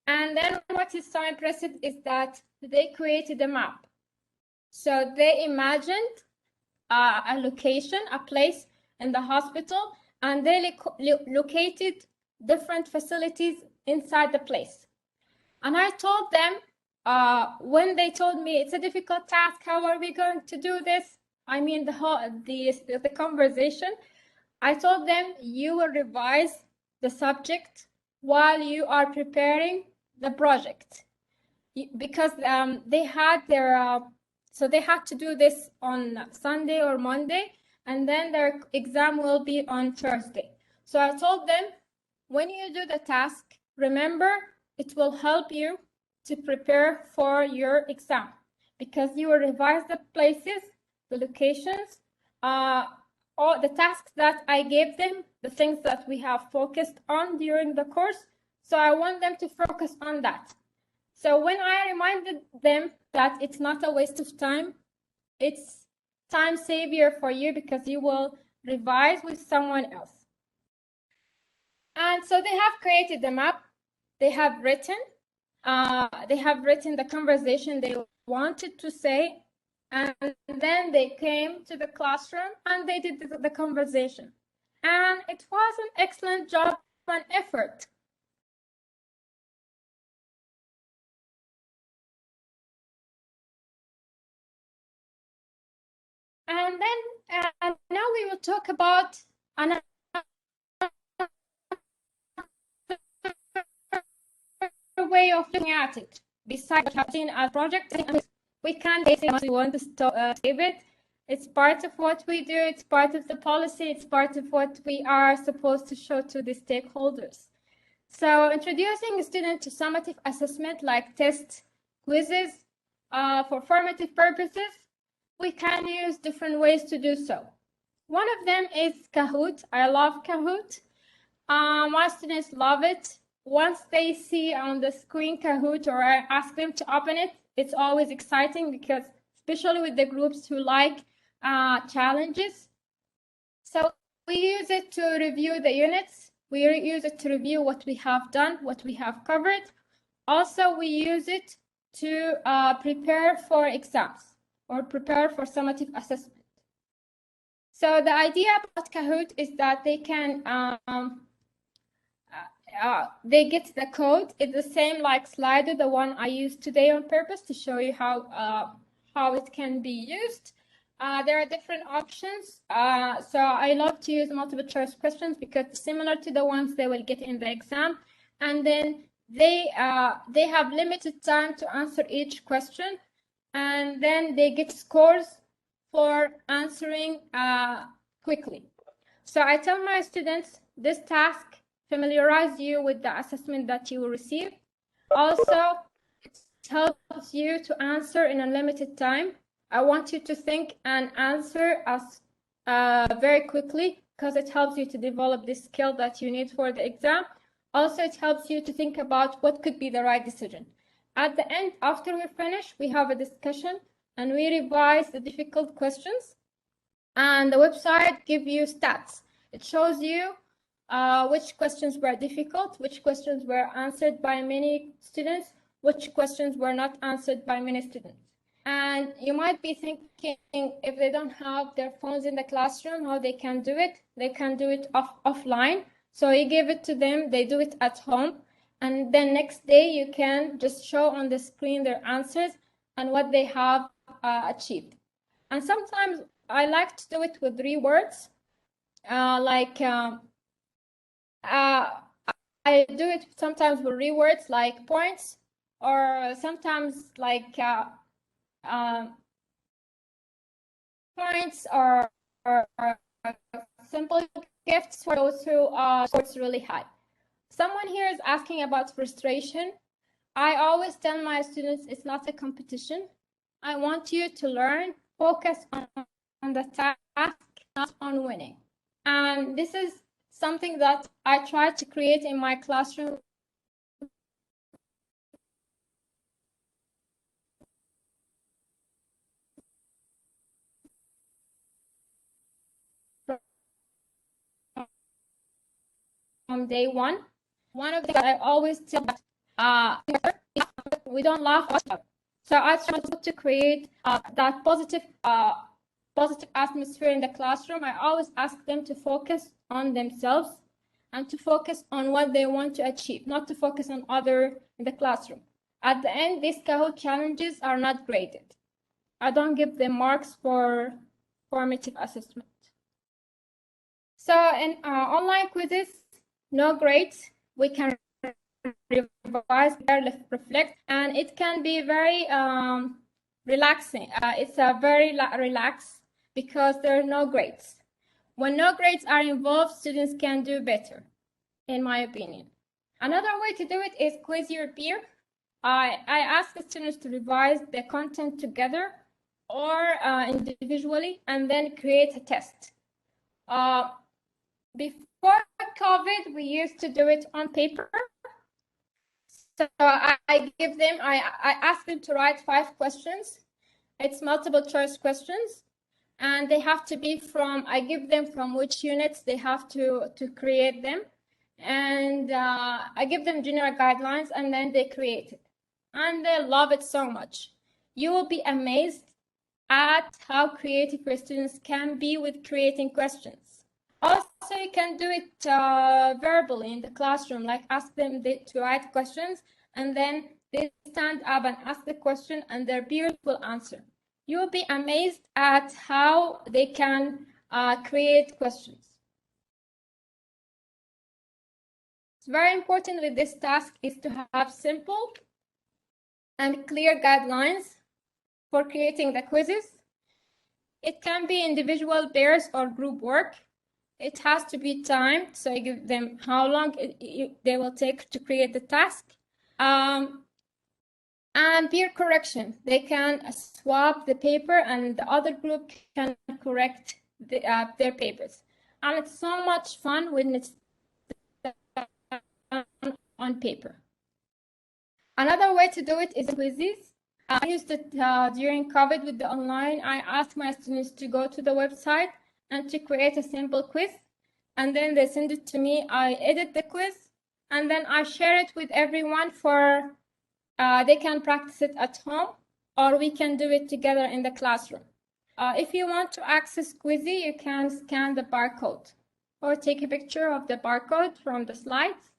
And then what is so impressive is that they created a map. So they imagined a location, a place in the hospital, and they located different facilities inside the place. And I told them, when they told me it's a difficult task, how are we going to do this? I mean, the conversation, I told them, you will revise the subject while you are preparing the project. Because they had their, so they had to do this on Sunday or Monday, and then their exam will be on Thursday. So I told them, when you do the task, remember, it will help you to prepare for your exam, because you will revise the places, the locations, all the tasks that I gave them, the things that we have focused on during the course. So I want them to focus on that. So when I reminded them that it's not a waste of time, it's time savior for you, because you will revise with someone else. And so they have created the map, they have written the conversation they wanted to say, and then they came to the classroom and they did the conversation. And it was an excellent job and effort. And then now we will talk about another way of looking at it. Besides having a project, we can't basically want to save it. It's part of what we do. It's part of the policy. It's part of what we are supposed to show to the stakeholders. So introducing a student to summative assessment like tests, quizzes, for formative purposes, we can use different ways to do so. One of them is Kahoot. I love Kahoot. My students love it. Once they see on the screen Kahoot, or I ask them to open it, it's always exciting, because especially with the groups who like challenges. So we use it to review the units. We use it to review what we have done, what we have covered. Also, we use it to prepare for exams or prepare for summative assessment. So the idea about Kahoot is that they can they get the code. It's the same like Slido, the one I used today on purpose to show you how it can be used. There are different options. So I love to use multiple choice questions, because similar to the ones they will get in the exam. And then they have limited time to answer each question, and then they get scores for answering quickly. So I tell my students, this task familiarize you with the assessment that you will receive. Also, it helps you to answer in a limited time. I want you to think and answer as very quickly, because it helps you to develop this skill that you need for the exam. Also, it helps you to think about what could be the right decision. At the end, after we finish, we have a discussion and we revise the difficult questions. And the website gives you stats. It shows you which questions were difficult, which questions were answered by many students, which questions were not answered by many students. And you might be thinking, if they don't have their phones in the classroom, how they can do it? They can do it offline. So you give it to them, they do it at home. And then next day, you can just show on the screen their answers and what they have achieved. And sometimes I like to do it with 3 words, I do it sometimes with rewords like points, or sometimes like points or simple gifts for those who scores really high. Someone here is asking about frustration. I always tell my students it's not a competition. I want you to learn, focus on the task, not on winning. And this is something that I try to create in my classroom. From day one. One of the things that I always tell we don't laugh at each other. So I try to create that positive atmosphere in the classroom. I always ask them to focus on themselves and to focus on what they want to achieve, not to focus on other in the classroom. At the end, these Kahoot challenges are not graded. I don't give them marks for formative assessment. So in online quizzes, no grades. We can revise, reflect, and it can be very relaxing. It's a very relaxed because there are no grades. When no grades are involved, students can do better, in my opinion. Another way to do it is quiz your peer. I ask the students to revise the content together or individually, and then create a test. Before COVID, we used to do it on paper. So I ask them to write 5 questions. It's multiple choice questions, and they have to be I give them from which units they have to create them. And I give them general guidelines, and then they create it. And they love it so much. You will be amazed at how creative your students can be with creating questions. Also, you can do it verbally in the classroom, like ask them to write questions, and then they stand up and ask the question, and their peers will answer. You will be amazed at how they can create questions. It's very important with this task is to have simple and clear guidelines for creating the quizzes. It can be individual, pairs, or group work. It has to be timed, so I give them how long they will take to create the task. And peer correction. They can swap the paper, and the other group can correct their papers. And it's so much fun when it's on paper. Another way to do it is quizzes. I used it during COVID with the online. I asked my students to go to the website and to create a simple quiz, and then they send it to me. I edit the quiz, and then I share it with everyone for they can practice it at home, or we can do it together in the classroom. If you want to access Quizy, you can scan the barcode or take a picture of the barcode from the slides.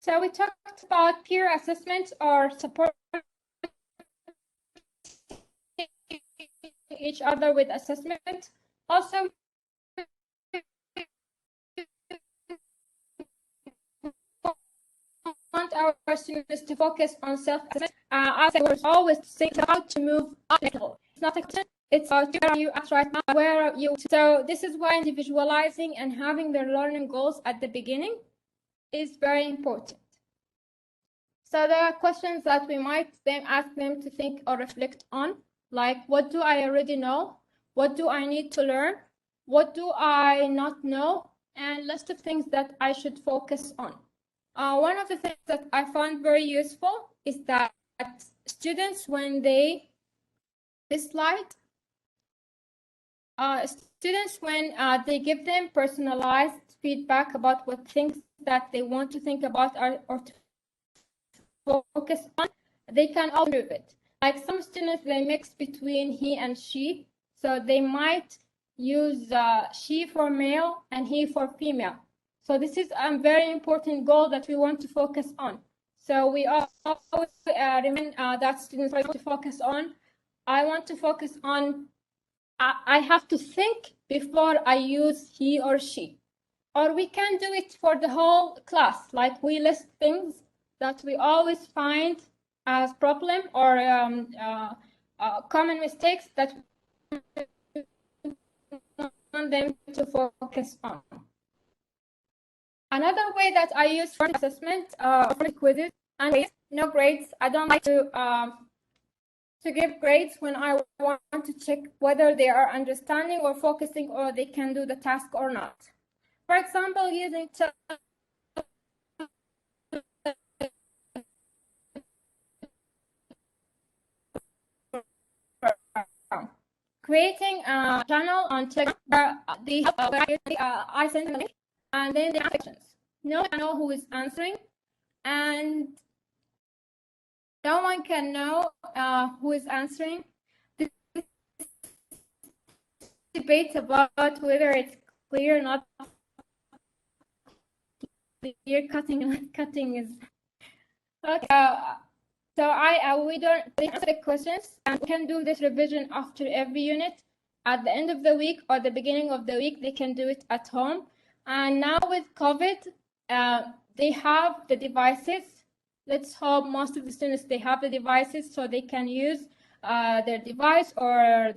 So we talked about peer assessment or support each other with assessment. Also, want our students to focus on self-assessment. As I was always saying, how to move up level. It's not a question. It's about where are you at right now? Where are you? So this is why individualizing and having their learning goals at the beginning is very important. So there are questions that we might then ask them to think or reflect on, like what do I already know? What do I need to learn? What do I not know? And list of things that I should focus on. One of the things that I found very useful is that students, when this slide, students, when they give them personalized feedback about what things that they want to think about or to focus on, they can all improve it. Like some students, they mix between he and she, so they might use she for male and he for female. So this is a very important goal that we want to focus on. So we always remind that students try to focus on. I want to focus on, I have to think before I use he or she. Or we can do it for the whole class, like we list things that we always find as problem or common mistakes that we want them to focus on. Another way that I use for assessment, for quizzes and grades, no grades. I don't like to give grades when I want to check whether they are understanding or focusing or they can do the task or not. For example, using creating a channel on Telegram where I send them a link and then they ask questions. No one can know who is answering, and no one can know who is answering. This debate about whether it's clear or not clear. Cutting is okay. So we don't answer the questions, and we can do this revision after every unit. At the end of the week or the beginning of the week, they can do it at home. And now with COVID, they have the devices. Let's hope most of the students, they have the devices so they can use their device or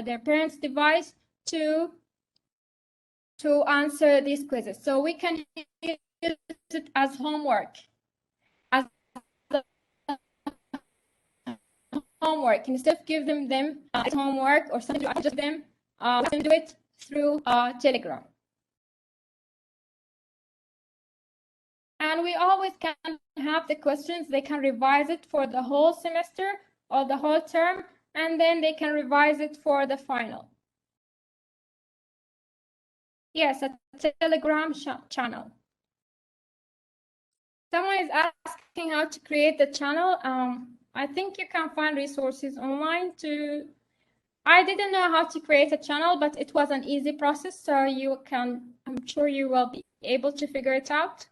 their parents' device to answer these quizzes. So we can use it as homework. Homework instead of giving them homework or something to adjust them, we can do it through Telegram. And we always can have the questions. They can revise it for the whole semester or the whole term, and then they can revise it for the final. Yes, a Telegram channel. Someone is asking how to create the channel. I think you can find resources online to. I didn't know how to create a channel, but it was an easy process, so you can, I'm sure you will be able to figure it out.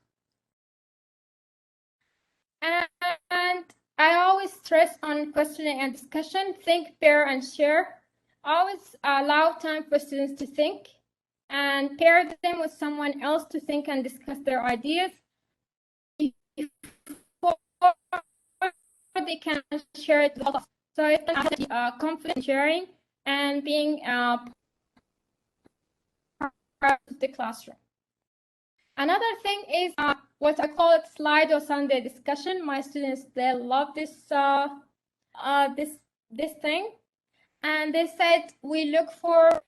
And I always stress on questioning and discussion, think, pair, and share. Always allow time for students to think and pair them with someone else to think and discuss their ideas. They can share it with us. So it's confident sharing and being part of the classroom. Another thing is what I call it slide or Sunday discussion. My students, they love this this thing, and they said we look for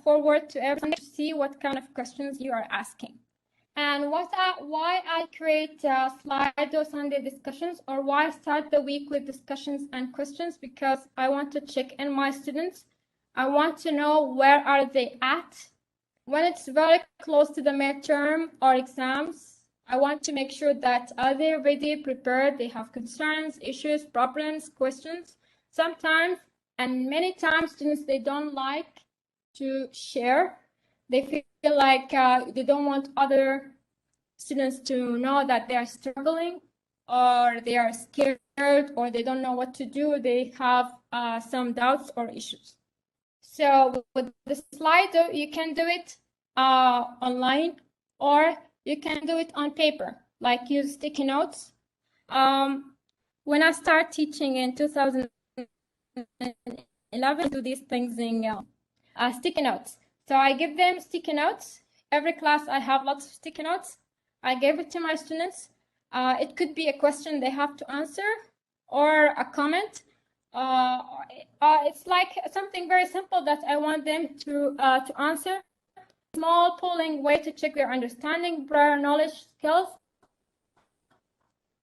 forward to every Sunday to see what kind of questions you are asking. And why I create Slido Sunday discussions, or why I start the week with discussions and questions, because I want to check in my students. I want to know where are they at. When it's very close to the midterm or exams, I want to make sure that are they ready, prepared, they have concerns, issues, problems, questions. Sometimes, and many times, students, they don't like to share. They feel like they don't want other students to know that they are struggling, or they are scared, or they don't know what to do. They have some doubts or issues. So with the Slido, you can do it online, or you can do it on paper, like use sticky notes. When I started teaching in 2011, do these things in sticky notes. So I give them sticky notes. Every class I have lots of sticky notes. I gave it to my students. It could be a question they have to answer or a comment. It's like something very simple that I want them to answer. Small polling way to check their understanding, prior knowledge, skills.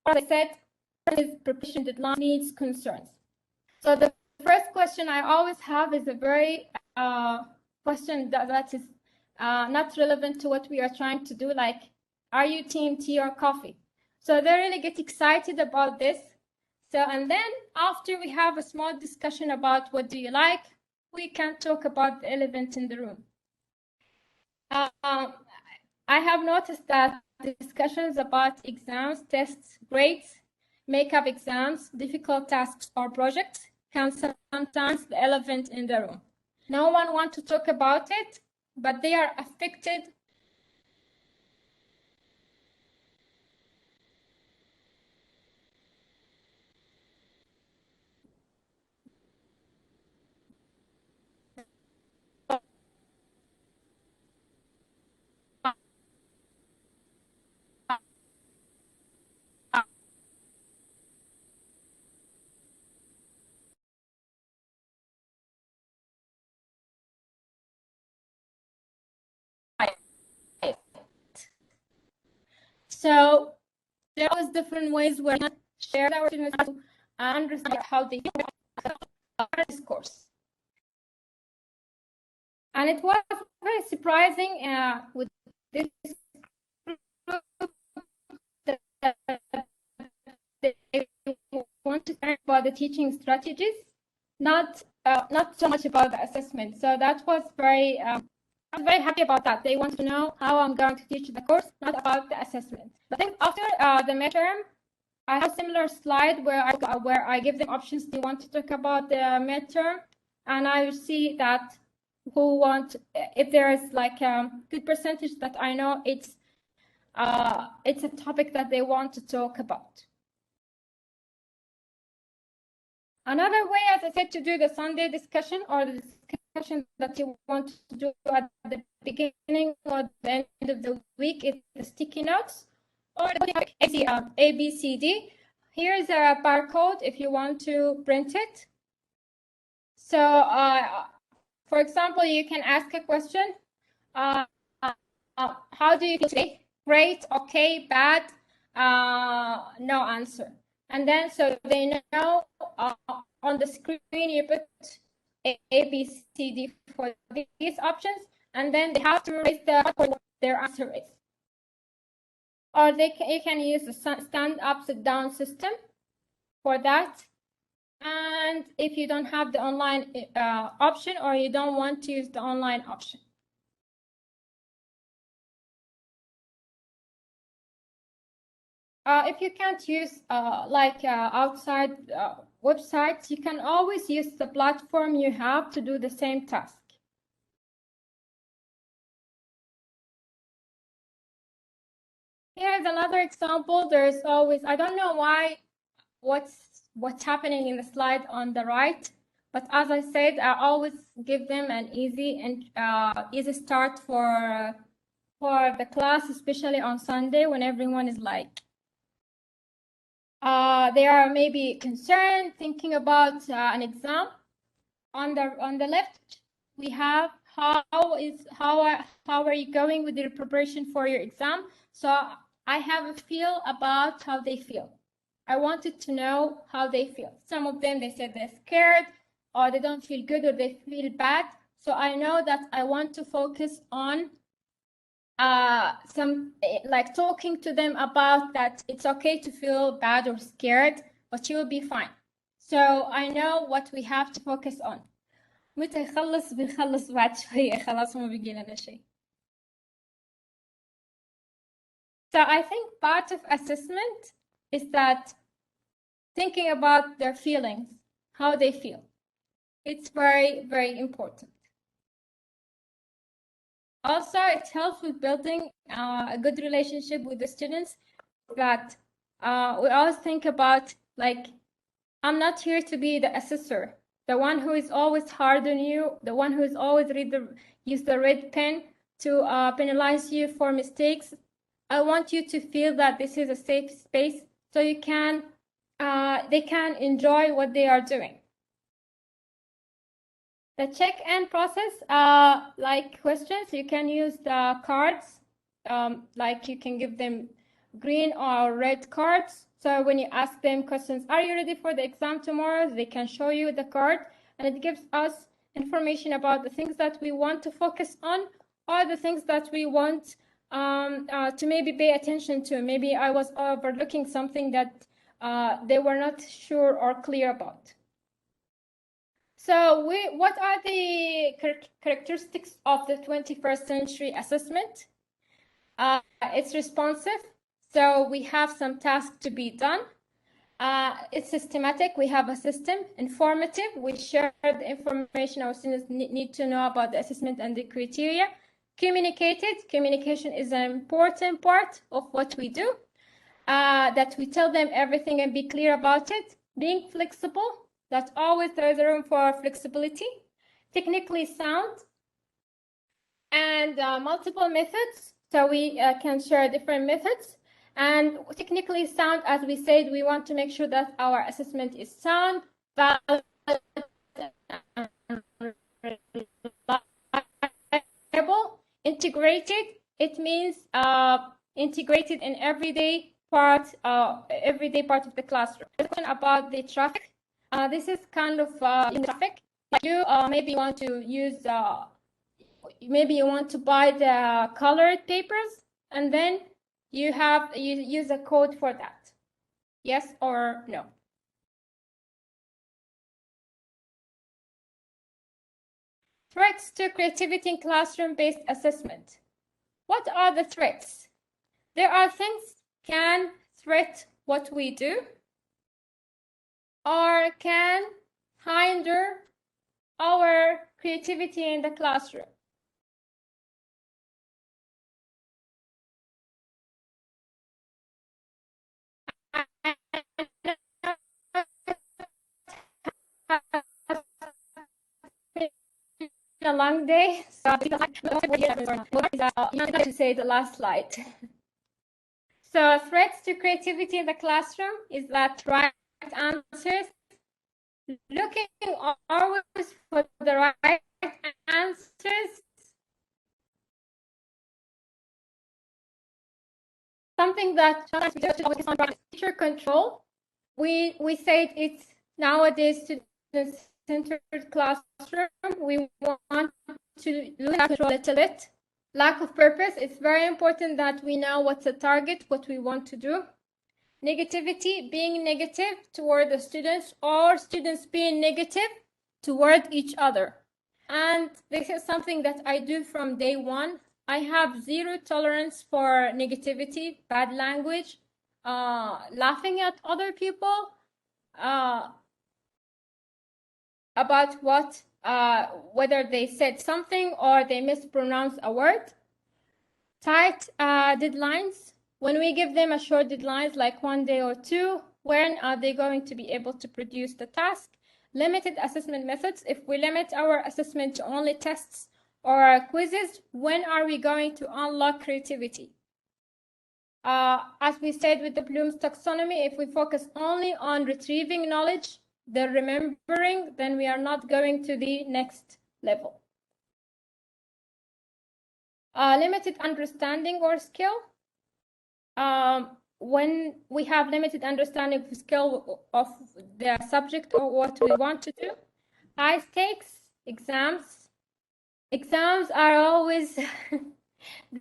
As I said, is preparation, deadline, needs, concerns. So the first question I always have is a very question that is not relevant to what we are trying to do, like, are you team tea or coffee? So they really get excited about this. So, and then after we have a small discussion about what do you like, we can talk about the elephant in the room. I have noticed that discussions about exams, tests, grades, makeup exams, difficult tasks, or projects can sometimes be the elephant in the room. No one wants to talk about it, but they are affected So there was different ways where we shared our students to understand how they feel about this course. And it was very surprising with this group that they want to learn about the teaching strategies, not so much about the assessment. So that was very I was very happy about that. They want to know how I'm going to teach the course, not about the assessment. But then after the midterm, I have a similar slide where I give them options. They want to talk about the midterm, and I will see that if there is like a good percentage that I know it's a topic that they want to talk about. Another way, as I said, to do the Sunday discussion or the discussion that you want to do at the beginning or the end of the week is the sticky notes or the A, B, C, D. Here's a barcode if you want to print it. So, for example, you can ask a question. How do you feel today? Great, okay, bad, no answer. And then so they know on the screen you put A, B, C, D for these options, and then they have to raise their answer is. Or you can use the stand up, sit down system for that. And if you don't have the online option or you don't want to use the online option. If you can't use outside websites, you can always use the platform you have to do the same task. Here's another example. There's always, I don't know why, what's happening in the slide on the right, but as I said, I always give them an easy start for the class, especially on Sunday when everyone is like, they are maybe concerned, thinking about an exam. On the left, we have how are you going with your preparation for your exam. So I have a feel about how they feel. I wanted to know how they feel. Some of them, they said they're scared, or they don't feel good, or they feel bad. So I know that I want to focus on like talking to them about that it's okay to feel bad or scared, but you'll be fine. So I know what we have to focus on. متى يخلص بنخلص بعد شوية خلاص ما بقي لنا شيء. So I think part of assessment is that thinking about their feelings, how they feel. It's very, very important. Also, it helps with building a good relationship with the students, that we always think about, like, I'm not here to be the assessor, the one who is always hard on you, the one who is always use the red pen to penalize you for mistakes. I want you to feel that this is a safe space, so they can enjoy what they are doing. The check-in process, like questions, you can use the cards, like you can give them green or red cards. So when you ask them questions, are you ready for the exam tomorrow? They can show you the card, and it gives us information about the things that we want to focus on, or the things that we want to maybe pay attention to. Maybe I was overlooking something that they were not sure or clear about. So what are the characteristics of the 21st century assessment? It's responsive, so we have some tasks to be done. It's systematic. We have a system. Informative. We share the information our students need to know about the assessment and the criteria. Communicated. Communication is an important part of what we do. That we tell them everything and be clear about it. Being flexible. That always there is room for flexibility. Technically sound. And multiple methods. So we can share different methods. And technically sound, as we said, we want to make sure that our assessment is sound, valid, and reliable. Integrated, it means integrated in everyday part of the classroom. The question about the traffic. This is kind of in traffic. You maybe want to use maybe you want to buy the colored papers, and then you use a code for that. Yes or no? Threats to creativity in classroom-based assessment. What are the threats? There are things can threat what we do or can hinder our creativity in the classroom. A long day, so to say the last slide. So threats to creativity in the classroom is that right answers, looking always for the right answers, something that teacher control. We said it's nowadays student-centered classroom. We want to control a little bit. Lack of purpose. It's very important that we know what's the target, what we want to do. Negativity, being negative toward the students, or students being negative toward each other. And this is something that I do from day one. I have zero tolerance for negativity, bad language, laughing at other people about what, whether they said something or they mispronounced a word. Tight deadlines. When we give them a short deadlines like 1 day or 2, when are they going to be able to produce the task? Limited assessment methods. If we limit our assessment to only tests or quizzes, when are we going to unlock creativity? As we said with the Bloom's taxonomy, if we focus only on retrieving knowledge, the remembering, then we are not going to the next level. Limited understanding or skill. When we have limited understanding of skill of the subject or what we want to do. High stakes exams. Exams are always,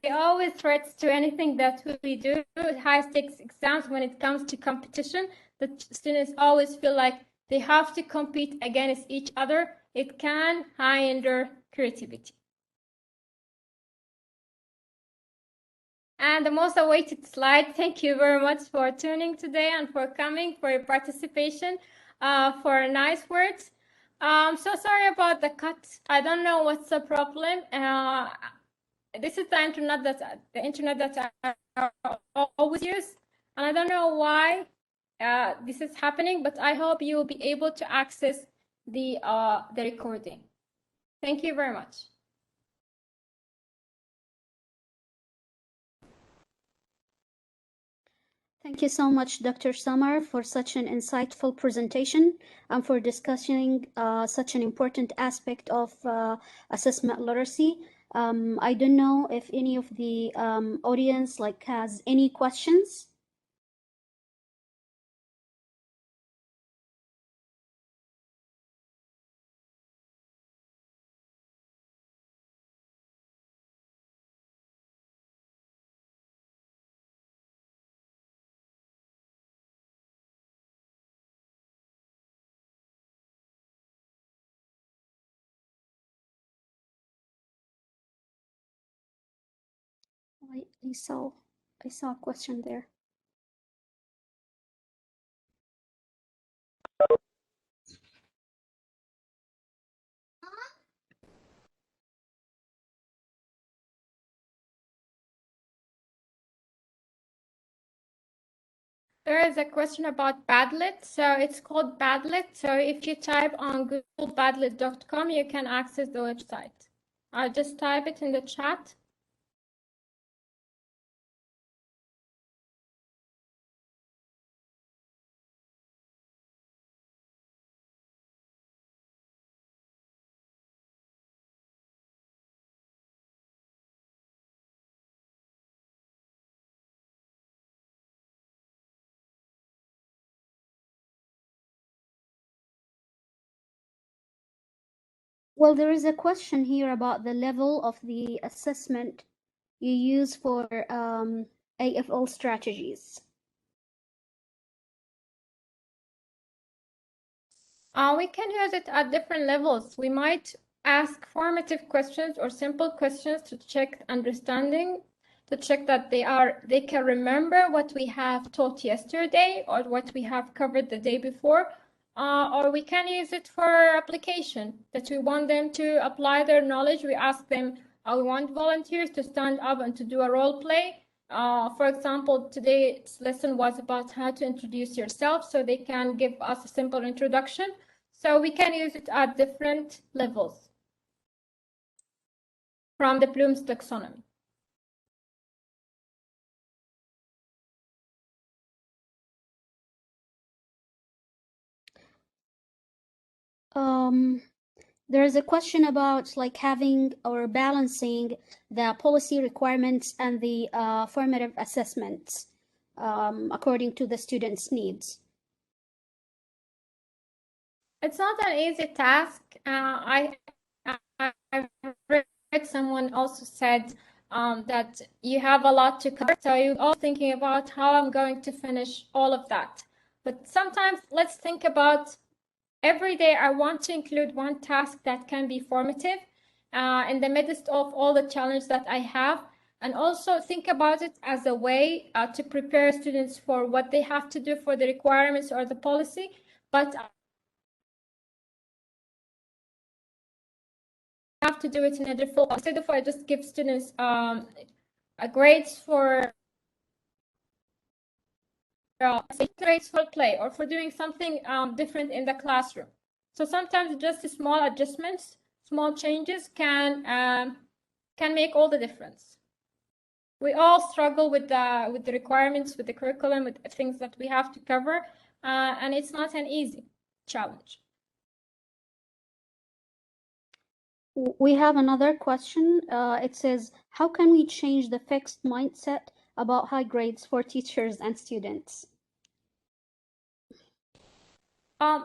they always threats to anything that we do. High stakes exams, when it comes to competition, the students always feel like they have to compete against each other. It can hinder creativity. And the most awaited slide, thank you very much for tuning today and for coming, for your participation, for nice words. So sorry about the cut. I don't know what's the problem. This is the internet that I always use, and I don't know why this is happening, but I hope you will be able to access the recording. Thank you very much. Thank you so much, Dr. Samar, for such an insightful presentation and for discussing such an important aspect of assessment literacy. I don't know if any of the audience has any questions. I saw a question there. There is a question about Padlet. So it's called Padlet. So if you type on Google Padlet.com, you can access the website. I'll just type it in the chat. Well, there is a question here about the level of the assessment you use for AFO strategies. We can use it at different levels. We might ask formative questions or simple questions to check understanding, to check that they can remember what we have taught yesterday or what we have covered the day before. Or we can use it for application, that we want them to apply their knowledge. We ask them, we want volunteers to stand up and to do a role play. For example, today's lesson was about how to introduce yourself, so they can give us a simple introduction. So we can use it at different levels from the Bloom's taxonomy. There is a question about like having or balancing the policy requirements and the formative assessments according to the students' needs. It's not an easy task. I've read someone also said that you have a lot to cover, so you're all thinking about how I'm going to finish all of that. But sometimes let's think about every day I want to include one task that can be formative in the midst of all the challenges that I have, and also think about it as a way to prepare students for what they have to do for the requirements or the policy. But have to do it in a different way. Instead of I just give students a grades for grades for play or for doing something different in the classroom. So sometimes just small adjustments, small changes can make all the difference. We all struggle with the requirements, with the curriculum, with the things that we have to cover, and it's not an easy challenge. We have another question. It says, how can we change the fixed mindset about high grades for teachers and students? I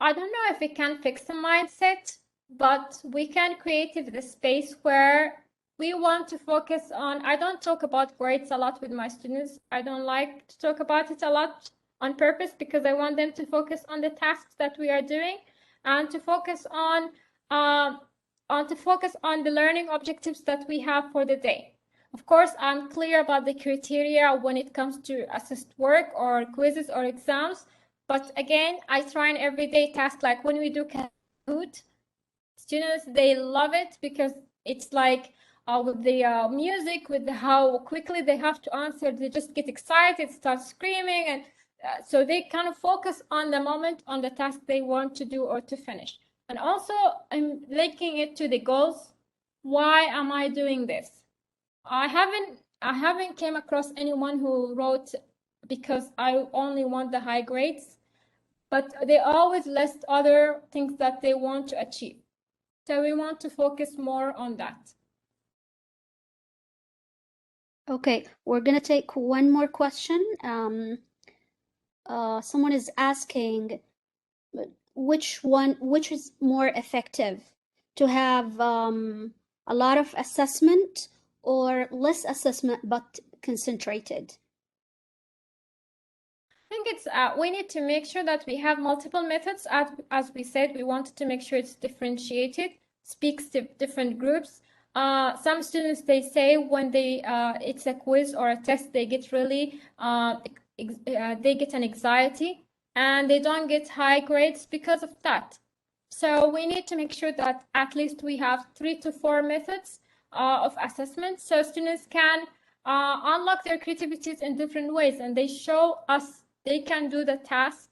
don't know if we can fix the mindset, but we can create the space where we want to focus on. I don't talk about grades a lot with my students. I don't like to talk about it a lot on purpose because I want them to focus on the tasks that we are doing and to focus on the learning objectives that we have for the day. Of course, I'm clear about the criteria when it comes to assessed work or quizzes or exams. But again, I try an everyday task, like when we do Kahoot, students, they love it because it's like with the music, with how quickly they have to answer, they just get excited, start screaming. And so they kind of focus on the moment, on the task they want to do or to finish. And also I'm linking it to the goals. Why am I doing this? I haven't came across anyone who wrote because I only want the high grades, but they always list other things that they want to achieve. So we want to focus more on that. Okay, we're gonna take one more question. Someone is asking which is more effective, to have a lot of assessment or less assessment but concentrated? I think it's we need to make sure that we have multiple methods. As we said, we wanted to make sure it's differentiated, speaks to different groups. Some students, they say when they it's a quiz or a test, they get really they get an anxiety and they don't get high grades because of that. So we need to make sure that at least we have 3 to 4 methods of assessment, so students can unlock their creativities in different ways, and they show us they can do the task.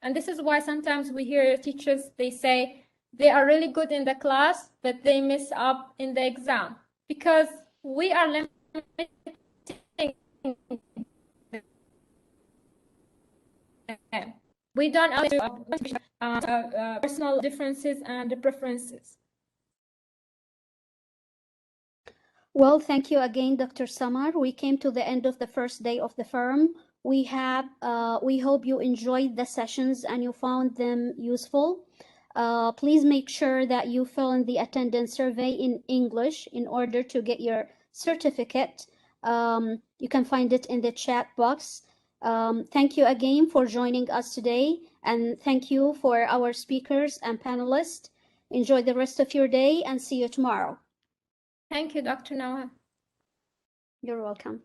And this is why sometimes we hear teachers, they say they are really good in the class, but they mess up in the exam, because we are limiting them. We don't personal differences and preferences. Well, thank you again, Dr. Samar. We came to the end of the first day of the firm. We hope you enjoyed the sessions and you found them useful. Please make sure that you fill in the attendance survey in English in order to get your certificate. You can find it in the chat box. Thank you again for joining us today, and thank you for our speakers and panelists. Enjoy the rest of your day and see you tomorrow. Thank you, Dr. Noah. You're welcome.